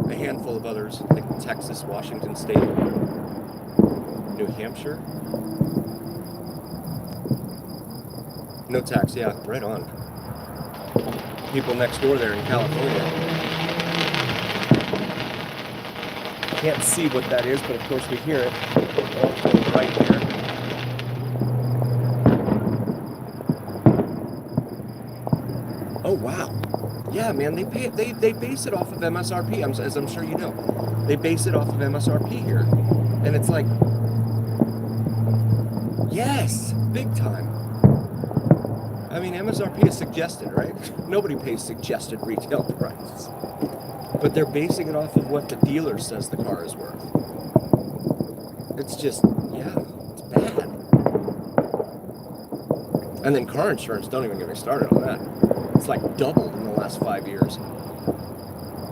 a handful of others, like Texas, Washington State, New Hampshire. No tax, yeah, right on. People next door there in California. Can't see what that is, but of course we hear it right here. Oh wow. Yeah, man, they base it off of MSRP, as I'm sure you know. They base it off of MSRP here. And it's like, yes, big time. I mean, MSRP is suggested, right? Nobody pays suggested retail prices. But they're basing it off of what the dealer says the car is worth. It's just, yeah, it's bad. And then car insurance, don't even get me started on that. It's like doubled in the last 5 years.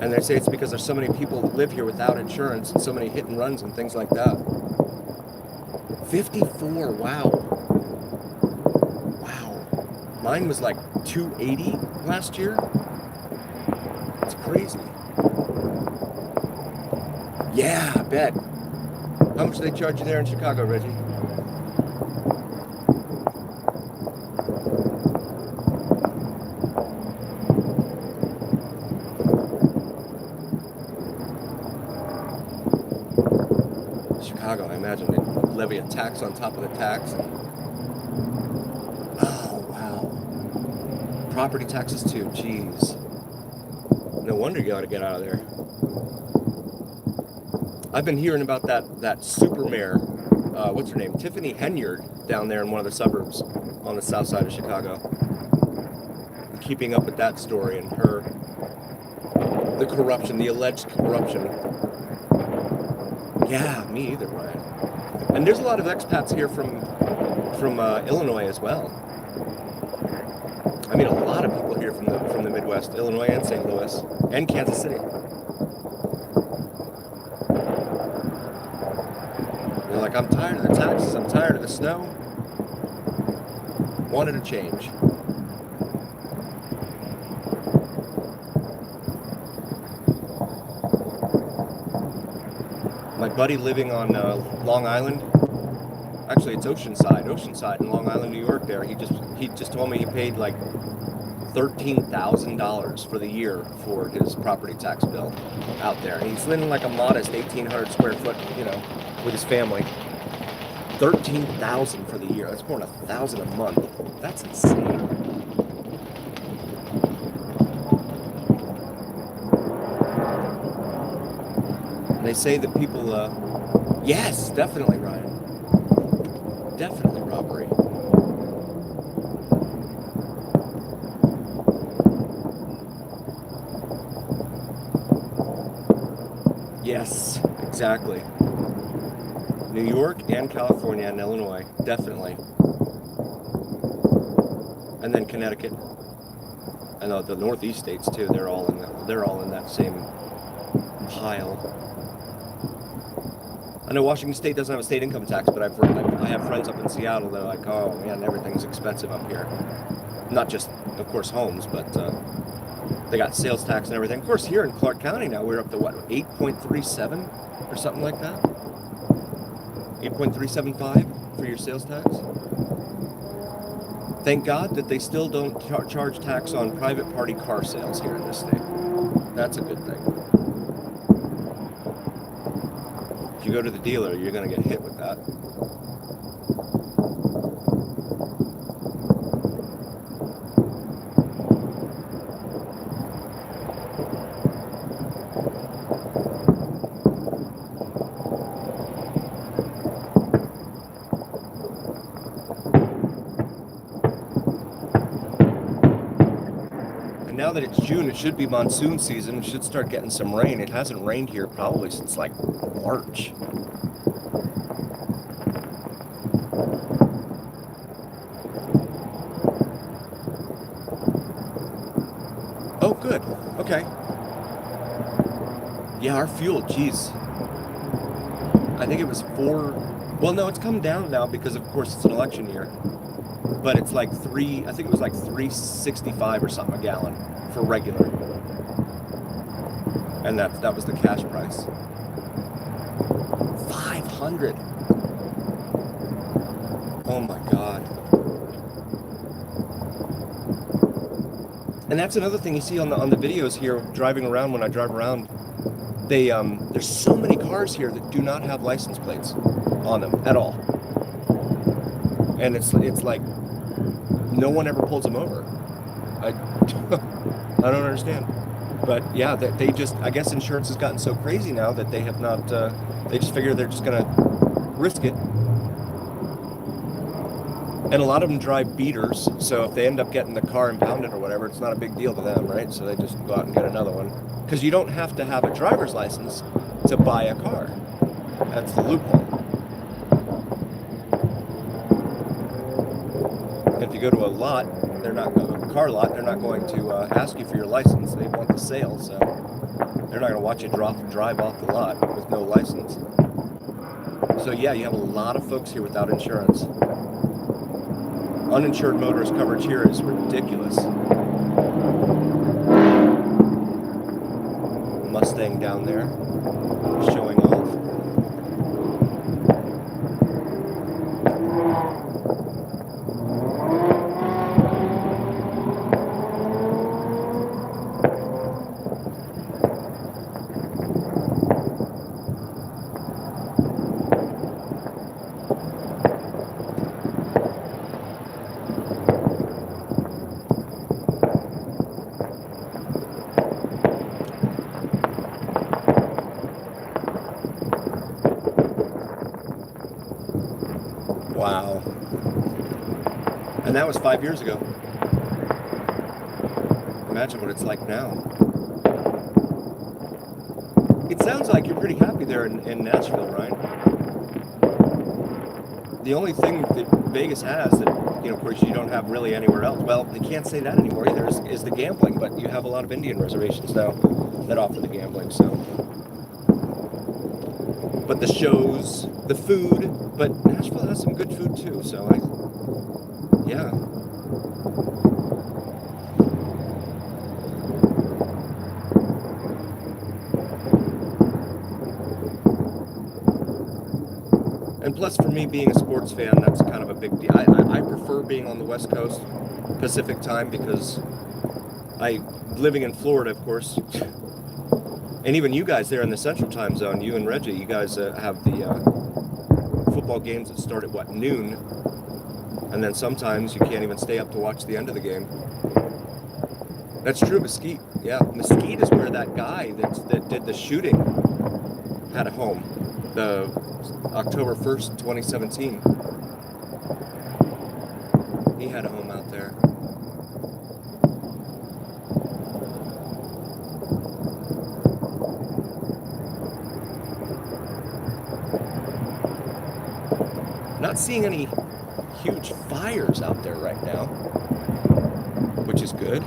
And they say it's because there's so many people that live here without insurance and so many hit and runs and things like that. 54, wow. Wow. Mine was like 280 last year. It's crazy. Yeah, I bet. How much do they charge you there in Chicago, Reggie? Chicago, I imagine they levy a tax on top of the tax. Oh, wow. Property taxes too, jeez. No wonder you ought to get out of there. I've been hearing about that super mayor, what's her name? Tiffany Henyard down there in one of the suburbs on the south side of Chicago. I'm keeping up with that story and the corruption, the alleged corruption. Yeah, me either, Ryan. And there's a lot of expats here from Illinois as well. I mean, a lot of people here from the Midwest, Illinois and St. Louis and Kansas City. They're like, I'm tired of the taxes, I'm tired of the snow. Wanted a change. My buddy living on Long Island, actually it's Oceanside in Long Island, New York there, he just told me he paid like $13,000 for the year for his property tax bill out there. And he's living like a modest 1,800 square foot, with his family. $13,000 for the year. That's more than $1,000 a month. That's insane. They say that people, yes, definitely, Ryan. Definitely robbery. Yes, exactly. New York and California and Illinois, definitely. And then Connecticut. And the Northeast states too, they're all in that same pile. I know Washington State doesn't have a state income tax, but I have friends up in Seattle that are like, oh man, everything's expensive up here. Not just, of course, homes, but they got sales tax and everything. Of course, here in Clark County now, we're up to what, 8.37 or something like that? 8.375 for your sales tax? Thank God that they still don't charge tax on private party car sales here in this state. That's a good thing. If you go to the dealer, you're going to get hit with that. that it's June, it should be monsoon season. We should start getting some rain. It hasn't rained here probably since like March. Oh, good. Okay. Yeah, our fuel, geez. I think it was well, no, it's come down now because, of course, it's an election year. But it's like I think it was like $3.65 or something a gallon for regular. And that was the cash price. 500. Oh my God. And that's another thing you see on the videos here, driving around. When I drive around, there's so many cars here that do not have license plates on them at all. And it's like no one ever pulls them over. I I don't understand. But yeah, they just, I guess insurance has gotten so crazy now that they have not, they just figure they're just gonna risk it. And a lot of them drive beaters, so if they end up getting the car impounded or whatever, it's not a big deal to them, right? So they just go out and get another one. Because you don't have to have a driver's license to buy a car. That's the loophole. If you go to a lot, they're not a car lot. They're not going to ask you for your license. They want the sale, so they're not going to watch you drive off the lot with no license. So yeah, you have a lot of folks here without insurance. Uninsured motorist coverage here is ridiculous. Mustang down there, showing off. Wow. And that was 5 years ago. Imagine what it's like now. It sounds like you're pretty happy there in Nashville, right? The only thing that Vegas has that, of course, you don't have really anywhere else. Well, they can't say that anymore either, is the gambling, but you have a lot of Indian reservations now that offer the gambling, so. But the shows, the food, but Nashville has some good food too, so yeah. And plus, for me, being a sports fan, that's kind of a big deal. I prefer being on the West Coast Pacific time because living in Florida, of course, and even you guys there in the Central Time Zone, you and Reggie, you guys have the football games that start at, noon? And then sometimes you can't even stay up to watch the end of the game. That's true, Mesquite. Yeah, Mesquite is where that guy that did the shooting had a home. The October 1st, 2017. He had a home out there. Not seeing any huge fires out there right now, which is good.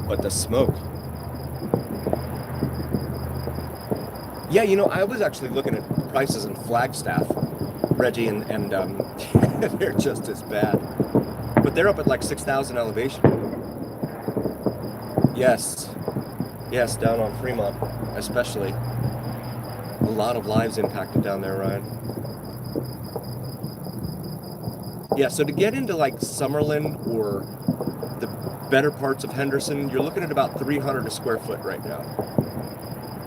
But the smoke. Yeah, I was actually looking at prices in Flagstaff, Reggie, and they're just as bad. But they're up at like 6,000 elevation. Yes, down on Fremont, especially. A lot of lives impacted down there, Ryan. Yeah, so to get into like Summerlin or the better parts of Henderson, you're looking at about 300 a square foot right now.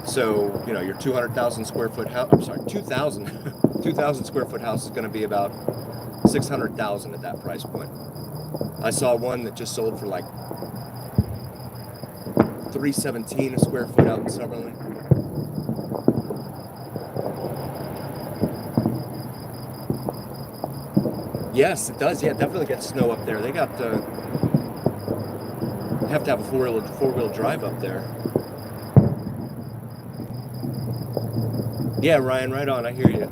So, your 200,000 square foot house, I'm sorry, 2,000 square foot house is going to be about 600,000 at that price point. I saw one that just sold for like $317 a square foot out in Summerlin. Yes, it does. Yeah, definitely gets snow up there. They got have to have a four-wheel drive up there. Yeah, Ryan, right on. I hear you.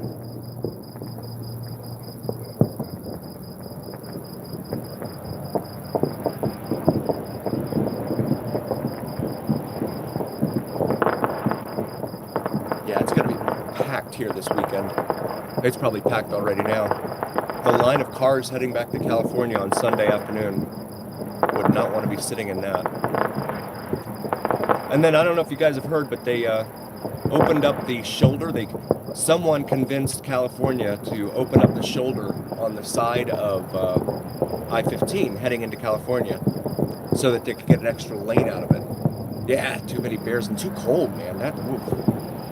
Yeah, it's gonna be packed here this weekend. It's probably packed already now. The line of cars heading back to California on Sunday afternoon would not want to be sitting in that. And then I don't know if you guys have heard, but they opened up the shoulder. Someone convinced California to open up the shoulder on the side of I-15 heading into California, so that they could get an extra lane out of it. Yeah, too many bears and too cold, man.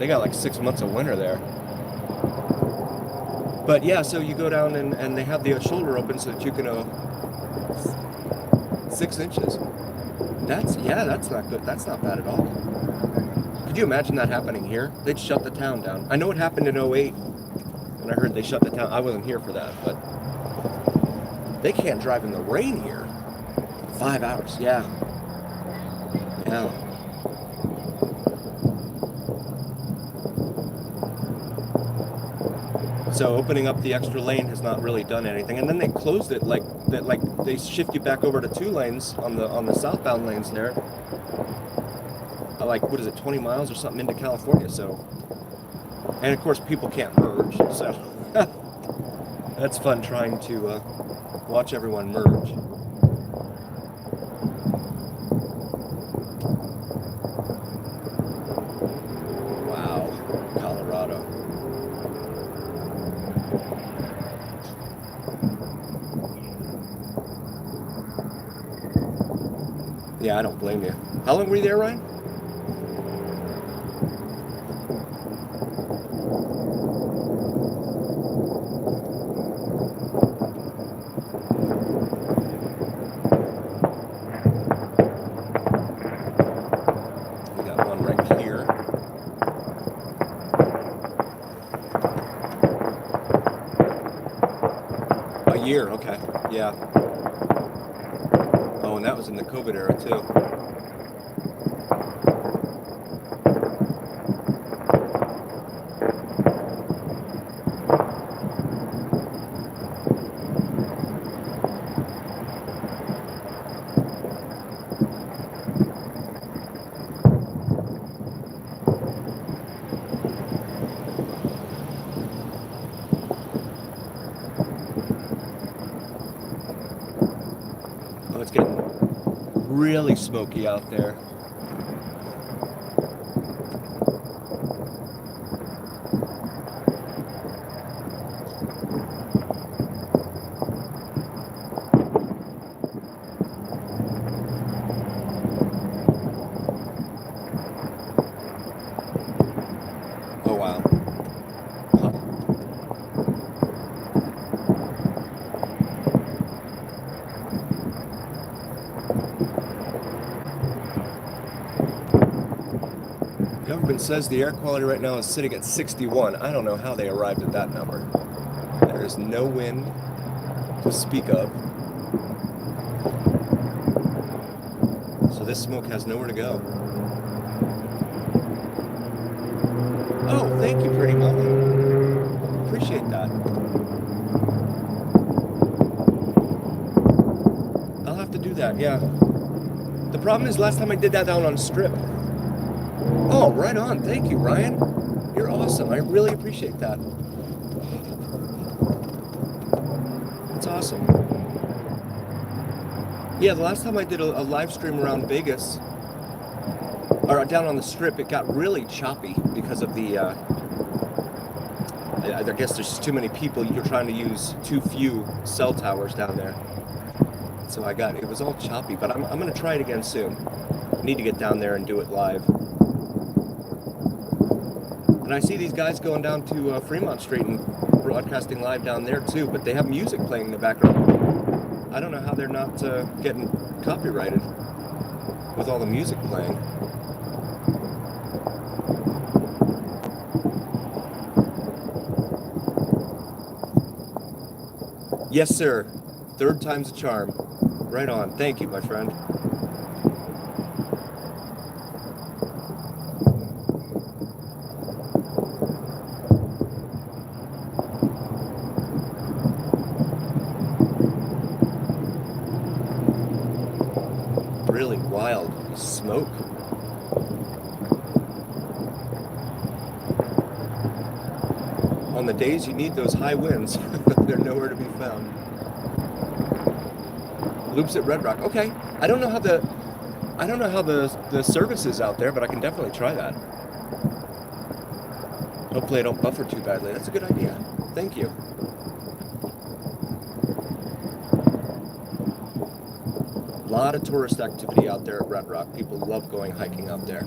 They got like 6 months of winter there. But yeah, so you go down and they have the shoulder open so that you can 6 inches. That's not good. That's not bad at all. Could you imagine that happening here? They'd shut the town down. I know it happened in '08, and I heard they shut the town. I wasn't here for that, but they can't drive in the rain here. 5 hours, yeah. Yeah. So opening up the extra lane has not really done anything, and then they closed it like that. Like they shift you back over to 2 lanes on the southbound lanes there. Like what is it, 20 miles or something into California? So, and of course people can't merge. So that's fun trying to watch everyone merge. Wow, Colorado. Yeah, I don't blame you. How long were you there, Ryan? We got one right here. A year, okay. Yeah. Oh, and that was in the COVID era too. Oh, it's getting really smoky out there. Oh, wow. Huh. Government says the air quality right now is sitting at 61. I don't know how they arrived at that number. There is no wind to speak of. So this smoke has nowhere to go. Oh, thank you, pretty mama. Appreciate that. I'll have to do that, yeah. The problem is last time I did that down on Strip. Oh, right on. Thank you, Ryan. You're awesome. I really appreciate that. That's awesome. Yeah, the last time I did a live stream around Vegas, or down on the Strip, it got really choppy because of the, I guess there's just too many people. You're trying to use too few cell towers down there. So it was all choppy, but I'm going to try it again soon. I need to get down there and do it live. And I see these guys going down to Fremont Street and broadcasting live down there too, but they have music playing in the background. I don't know how they're not getting copyrighted with all the music playing. Yes, sir. Third time's a charm. Right on. Thank you, my friend. Really wild smoke. On the days you need those high winds, they're nowhere to be found. Loops at Red Rock. Okay. I don't know how the service is out there, but I can definitely try that. Hopefully I don't buffer too badly. That's a good idea. Thank you. A lot of tourist activity out there at Red Rock. People love going hiking out there.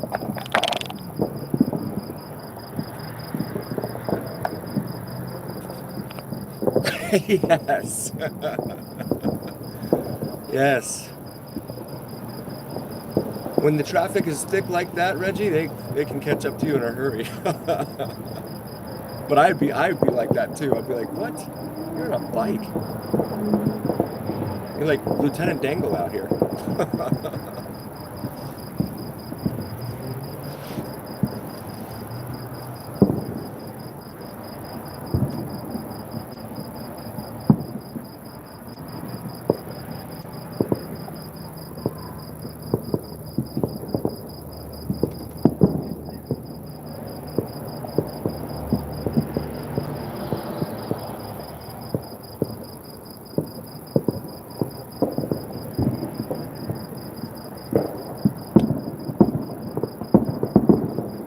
Yes. Yes. When the traffic is thick like that, Reggie, they can catch up to you in a hurry. But I'd be like that too. I'd be like, what? You're on a bike. You're like Lieutenant Dangle out here.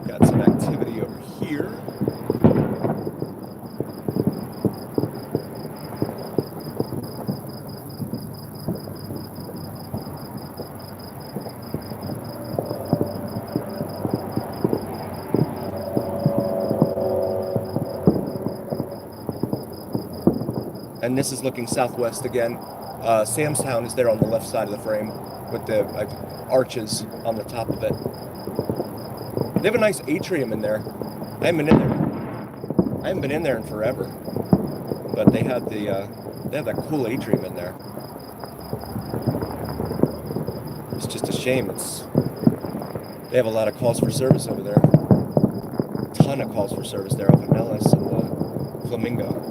Got some activity over here. And this is looking southwest again. Sam's Town is there on the left side of the frame with the arches on the top of it. They have a nice atrium in there. I haven't been in there in forever, but they have that cool atrium in there. It's just a shame. They have a lot of calls for service over there. Ton of calls for service there over at Nellis and Flamingo.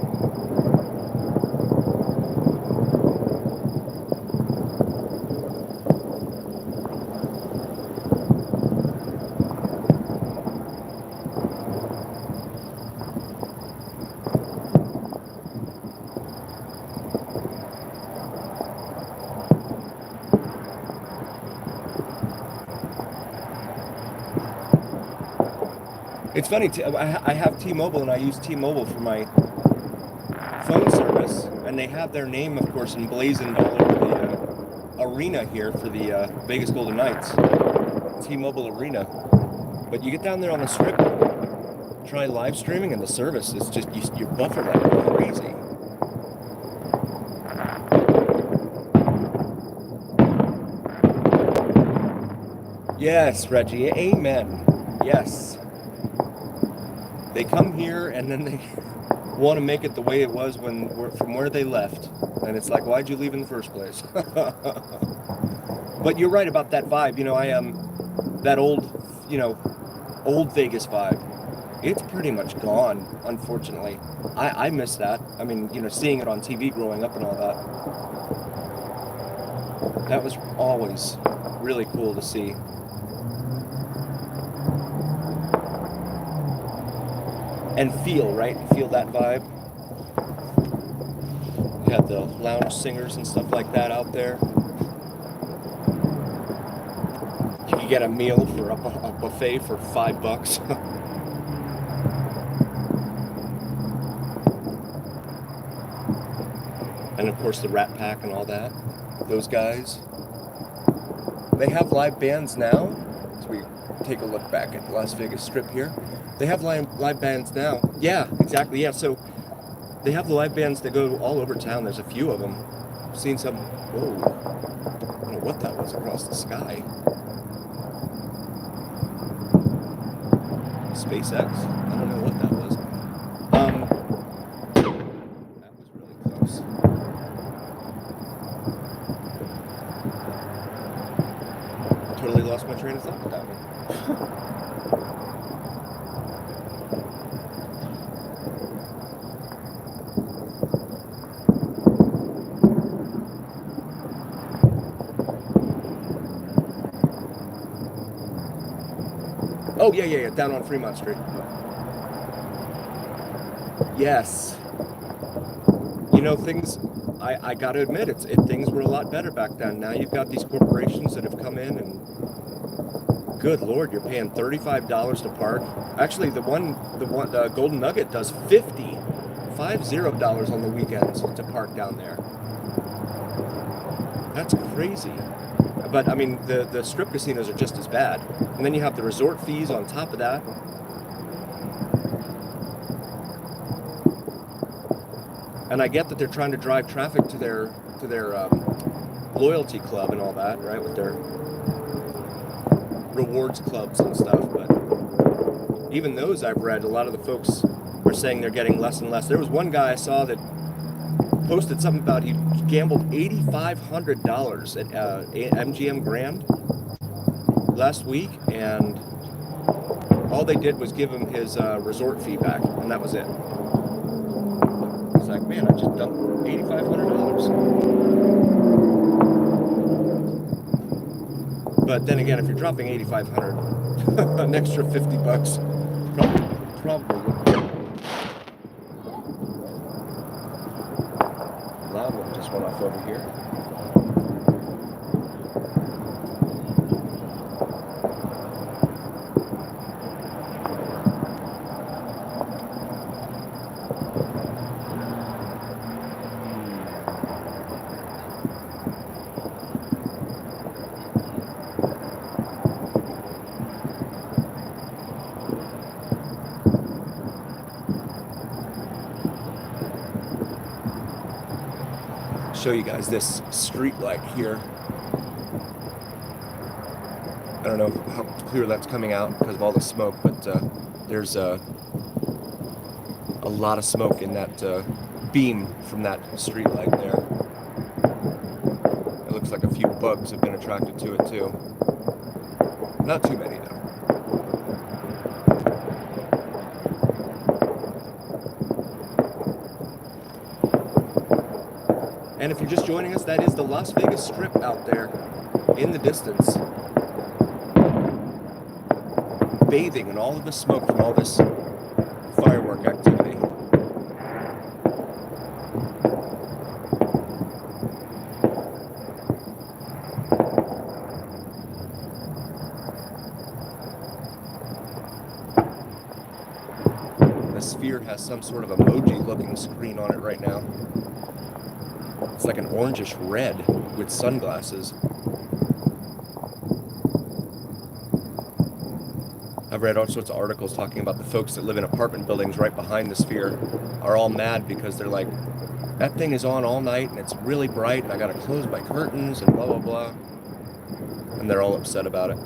It's funny, I have T-Mobile and I use T-Mobile for my phone service, and they have their name, of course, emblazoned all over the arena here for the Vegas Golden Knights, T-Mobile Arena. But you get down there on the strip, try live streaming, and the service is just, you buffer like crazy. Yes, Reggie, amen. Yes. They come here and then they want to make it the way it was from where they left. And it's like, why'd you leave in the first place? But you're right about that vibe. You know, I am that old Vegas vibe. It's pretty much gone, unfortunately. I miss that. I mean, seeing it on TV growing up and all that. That was always really cool to see. And feel, right? Feel that vibe. You have the lounge singers and stuff like that out there. You can get a meal for a buffet for $5. And of course the Rat Pack and all that. Those guys. They have live bands now. As we take a look back at the Las Vegas Strip here. They have live bands now. Yeah, exactly. Yeah, so they have the live bands that go all over town. There's a few of them. I've seen some. Whoa. I don't know what that was across the sky. SpaceX? I don't know what that was. That was really close. totally lost my train of thought with that one. Oh, yeah, down on Fremont Street. Yes. You know, things, I got to admit, things were a lot better back then. Now you've got these corporations that have come in and, good Lord, you're paying $35 to park. Actually, the Golden Nugget does $50 on the weekends to park down there. That's crazy. But I mean, the strip casinos are just as bad. And then you have the resort fees on top of that. And I get that they're trying to drive traffic to their loyalty club and all that, right, with their rewards clubs and stuff. But even those, I've read, a lot of the folks are saying they're getting less and less. There was one guy I saw that posted something about he gambled $8,500 at MGM Grand last week, and all they did was give him his resort fee back, and that was it. It's like, man, I just dumped $8,500. But then again, if you're dropping $8,500, an extra $50 probably would be. Loud one just went off over here. Show you guys this street light here. I don't know how clear that's coming out because of all the smoke, but there's a lot of smoke in that beam from that street light there. It looks like a few bugs have been attracted to it too. Not too many though. And if you're just joining us, that is the Las Vegas Strip out there in the distance, bathing in all of the smoke from all this firework activity. The sphere has some sort of emoji-looking screen on it right now. It's like an orangish red with sunglasses. I've read all sorts of articles talking about the folks that live in apartment buildings right behind the sphere are all mad because they're like, that thing is on all night and it's really bright and I gotta close my curtains and blah, blah, blah. And they're all upset about it.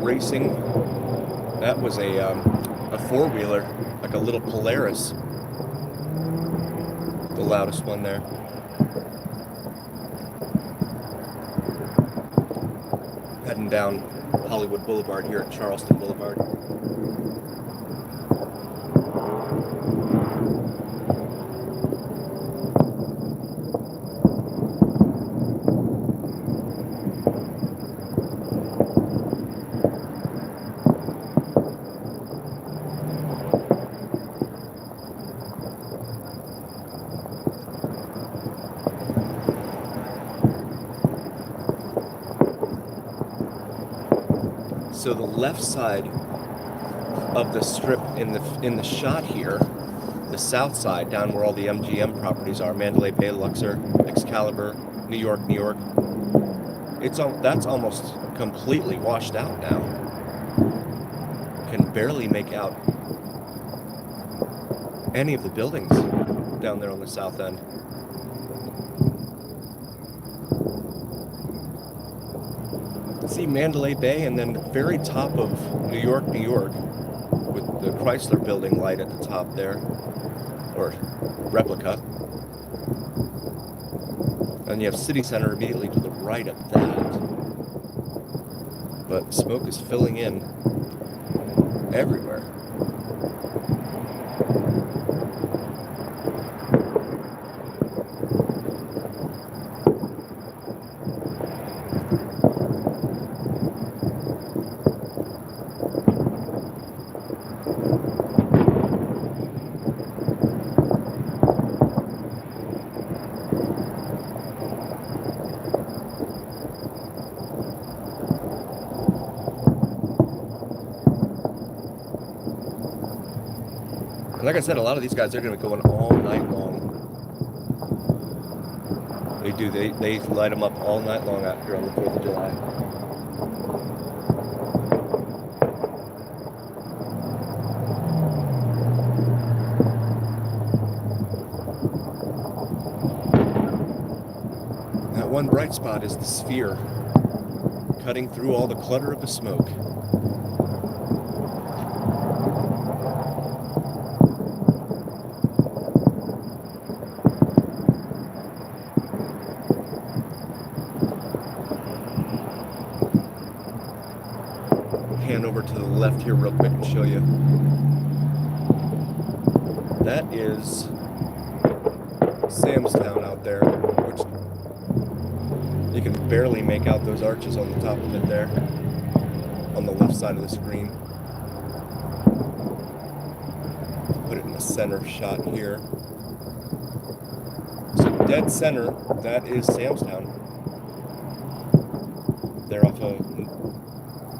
Racing. That was a four-wheeler, like a little Polaris. The loudest one there. Heading down Hollywood Boulevard here at Charleston Boulevard. So the left side of the strip in the shot here, the south side, down where all the MGM properties are, Mandalay Bay, Luxor, Excalibur, New York, that's almost completely washed out now. Can barely make out any of the buildings down there on the south end. See Mandalay Bay, and then the very top of New York, New York, with the Chrysler building light at the top there, or replica. And you have City Center immediately to the right of that. But smoke is filling in everywhere. And like I said, a lot of these guys, they're going to be going all night long. They do. They light them up all night long out here on the 4th of July. That one bright spot is the sphere, cutting through all the clutter of the smoke. Pan over to the left here real quick and show you. That is Samstown out there, which you can barely make out those arches on the top of it there, on the left side of the screen. Put it in the center shot here. So dead center, that is Samstown. They're off of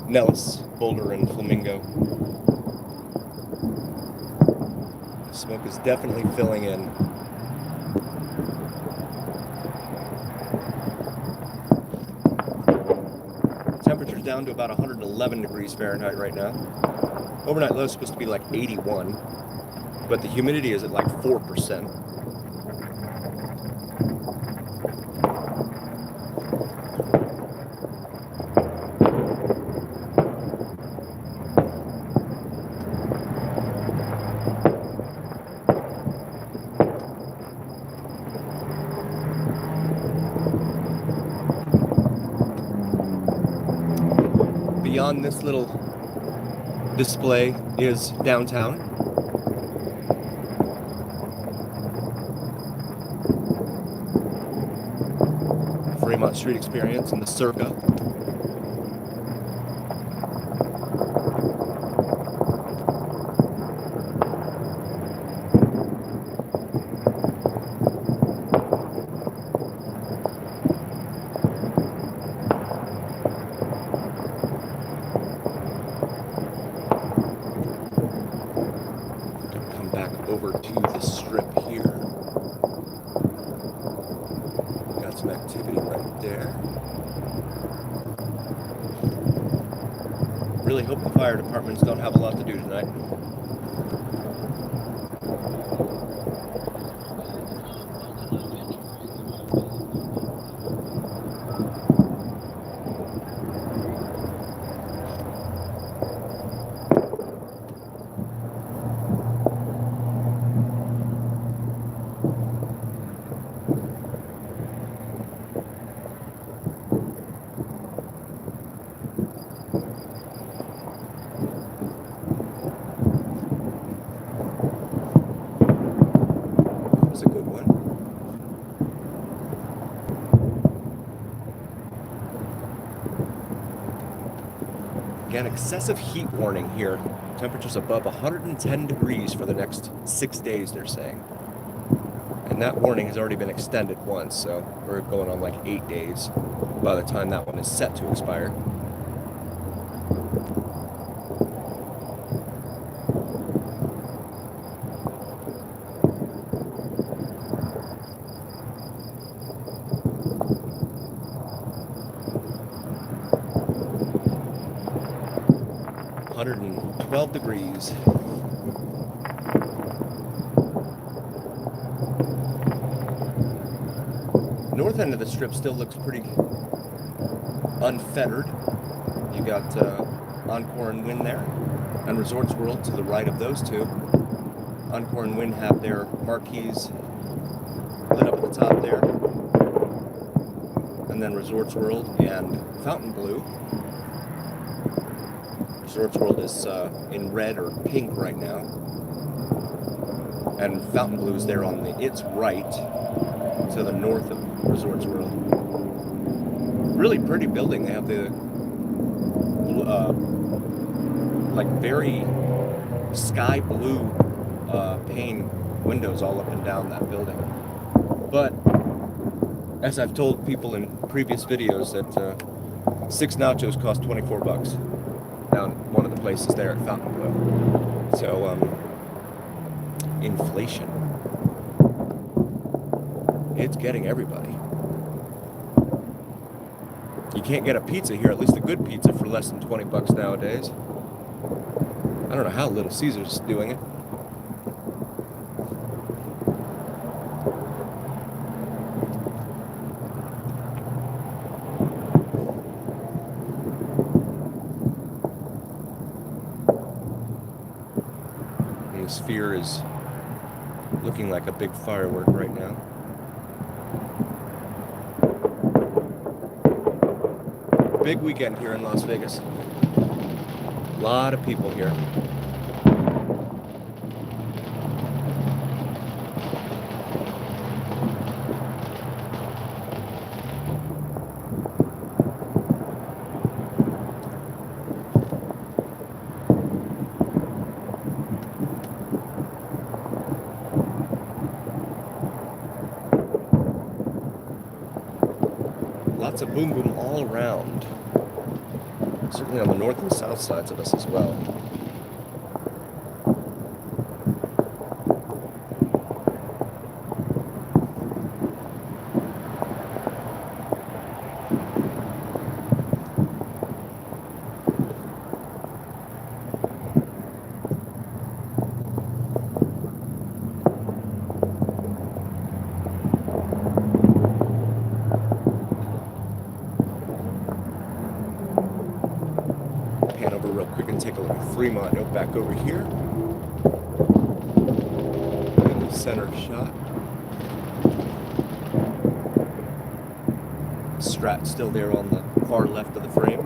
Nellis, Boulder, and Flamingo. The smoke is definitely filling in. Temperature's down to about 111 degrees Fahrenheit right now. Overnight low is supposed to be like 81, but the humidity is at like 4%. Beyond this little display is downtown. Fremont Street Experience and the Circa. Over to the strip here. Got some activity right there. Really hope the fire departments don't have a lot to do tonight. Again, excessive heat warning here. Temperatures above 110 degrees for the next 6 days, they're saying. And that warning has already been extended once, so we're going on like 8 days by the time that one is set to expire. .112 degrees. north end of the strip still looks pretty unfettered. You got Encore and Wynn there, and Resorts World to the right of those two. Encore and Wynn have their marquees lit up at the top there. And then Resorts World and Fontainebleau. Resorts World is in red or pink right now. And Fontainebleau is there on its right to the north of Resorts World. Really pretty building. They have the like very sky blue pane windows all up and down that building. But as I've told people in previous videos, that 6 nachos cost 24 bucks down one of the places there at Fontainebleau. So inflation, it's getting everybody. You can't get a pizza here, at least a good pizza, for less than 20 bucks nowadays. I don't know how Little Caesars is doing it. And the Sphere is looking like a big firework right now. Big weekend here in Las Vegas. A lot of people here. Lots of boom boom all around. Certainly on the north and south sides of us as well. Pan over real quick and take a look at Fremont. Note back over here. In the center shot. Strat still there on the far left of the frame.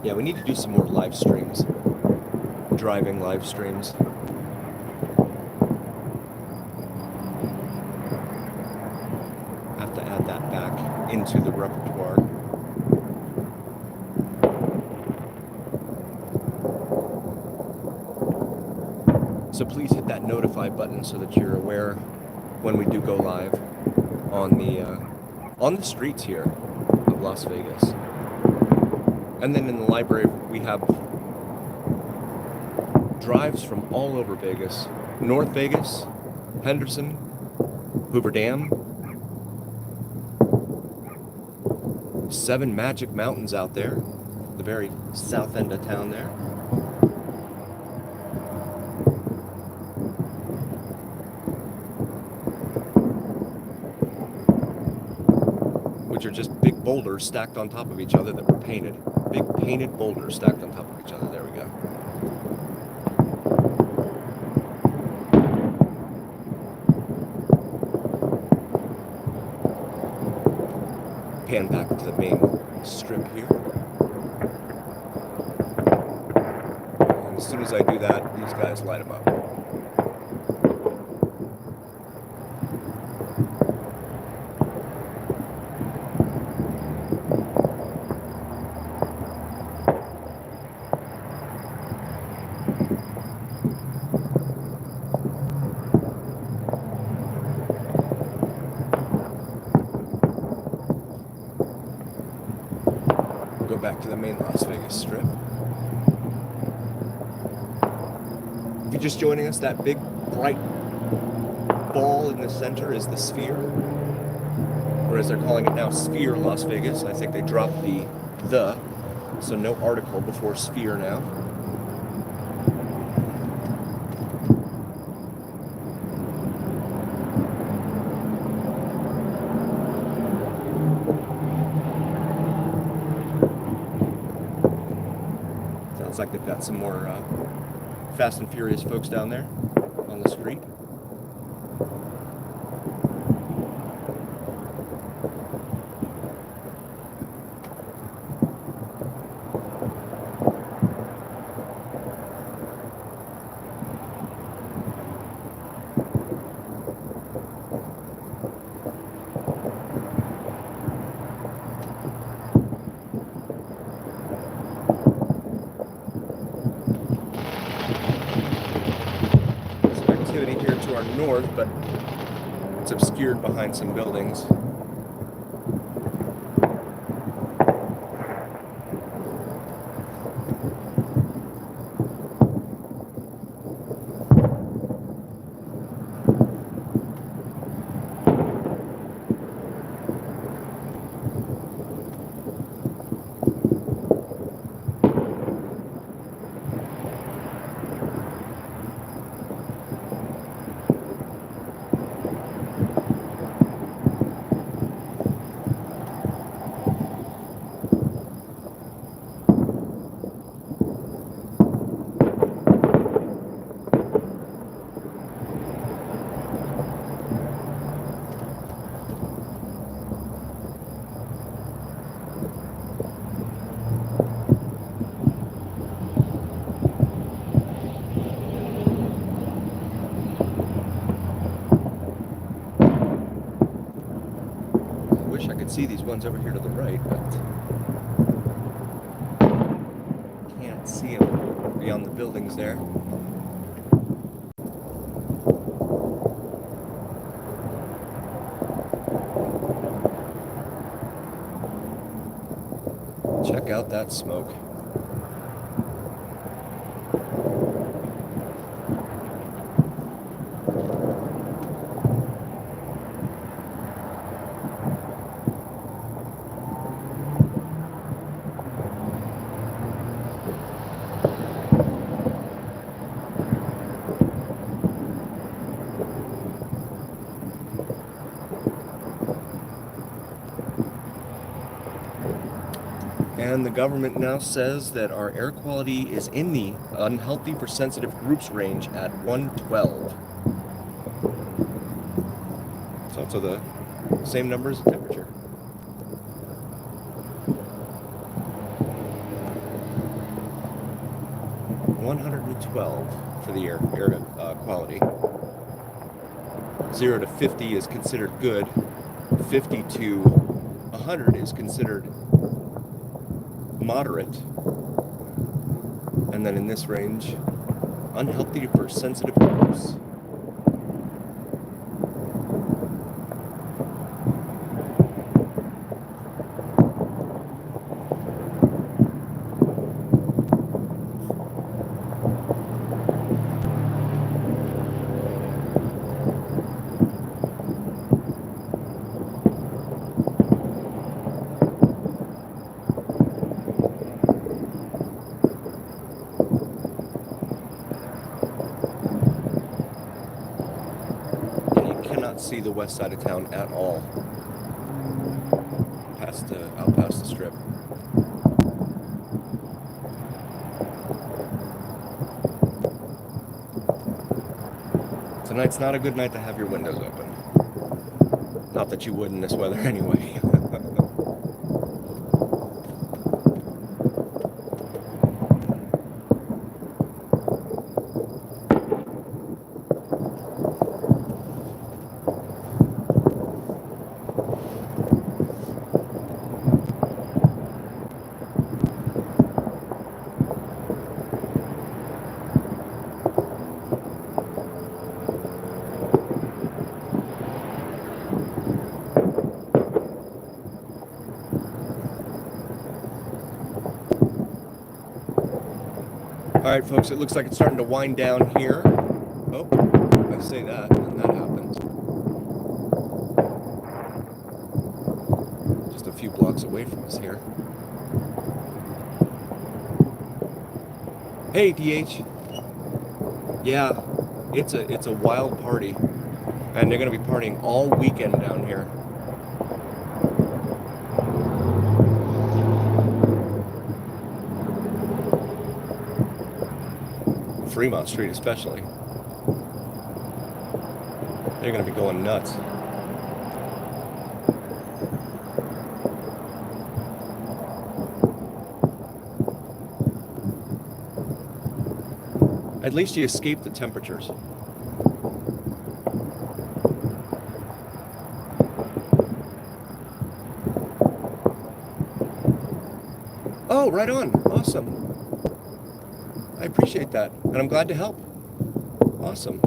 Yeah, we need to do some more live streams. Driving live streams. Have to add that back into the repertoire. So please hit that notify button so that you're aware when we do go live on the streets here of Las Vegas. And then in the library, we have drives from all over Vegas. North Vegas, Henderson, Hoover Dam, 7 Magic Mountains out there, the very south end of town there. Which are just big boulders stacked on top of each other that were painted. Big painted boulders stacked on top of each other. There we go. Pan back to the main strip here. And as soon as I do that, these guys light them up. to the main Las Vegas Strip. If you're just joining us, that big bright ball in the center is the Sphere, or as they're calling it now, Sphere Las Vegas. I think they dropped the, so no article before Sphere now. Sounds like they've got some more Fast and Furious folks down there on the street. Here to our north, but it's obscured behind some buildings. I could see these ones over here to the right, but can't see them beyond the buildings there. Check out that smoke. And the government now says that our air quality is in the unhealthy for sensitive groups range at 112. So it's the same number as the temperature. 112 for the air quality. 0 to 50 is considered good. 50 to 100 is considered moderate, and then in this range, unhealthy for sensitive groups. See the west side of town at all. Out past the strip. Tonight's not a good night to have your windows open. Not that you would in this weather anyway. right, folks, it looks like it's starting to wind down here. Oh, I say that, and that happens. Just a few blocks away from us here. Hey, DH. Yeah, it's a wild party, and they're going to be partying all weekend down here. Fremont Street especially. They're going to be going nuts. At least you escape the temperatures. Oh, right on. Awesome. I appreciate that, and I'm glad to help. Awesome.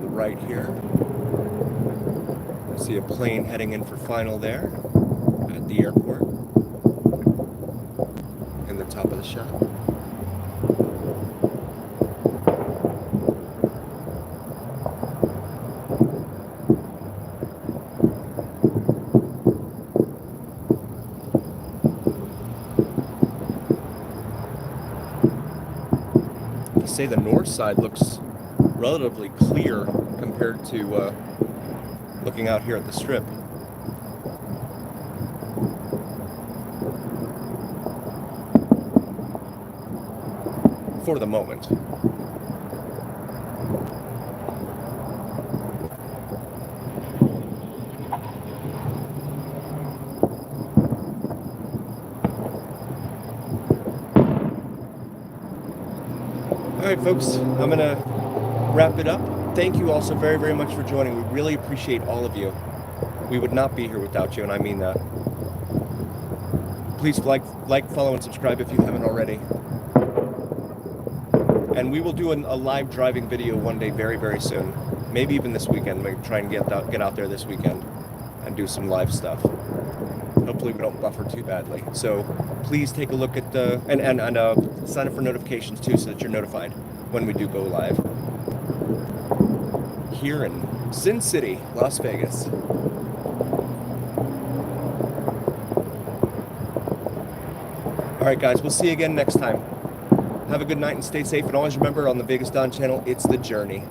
Right here. I see a plane heading in for final there at the airport in the top of the shot. To say the north side looks relatively clear compared to looking out here at the strip. For the moment. All right, folks, I'm gonna wrap it up. Thank you all so very, very much for joining. We really appreciate all of you. We would not be here without you, and I mean that. Please like, follow, and subscribe if you haven't already. And we will do a live driving video one day very, very soon. Maybe even this weekend. Maybe try and get out there this weekend and do some live stuff. Hopefully we don't buffer too badly. So please take a look at the and sign up for notifications too, so that you're notified when we do go live. Here in Sin City, Las Vegas. All right, guys, we'll see you again next time. Have a good night and stay safe. And always remember, on the Vegas Don channel, it's the journey.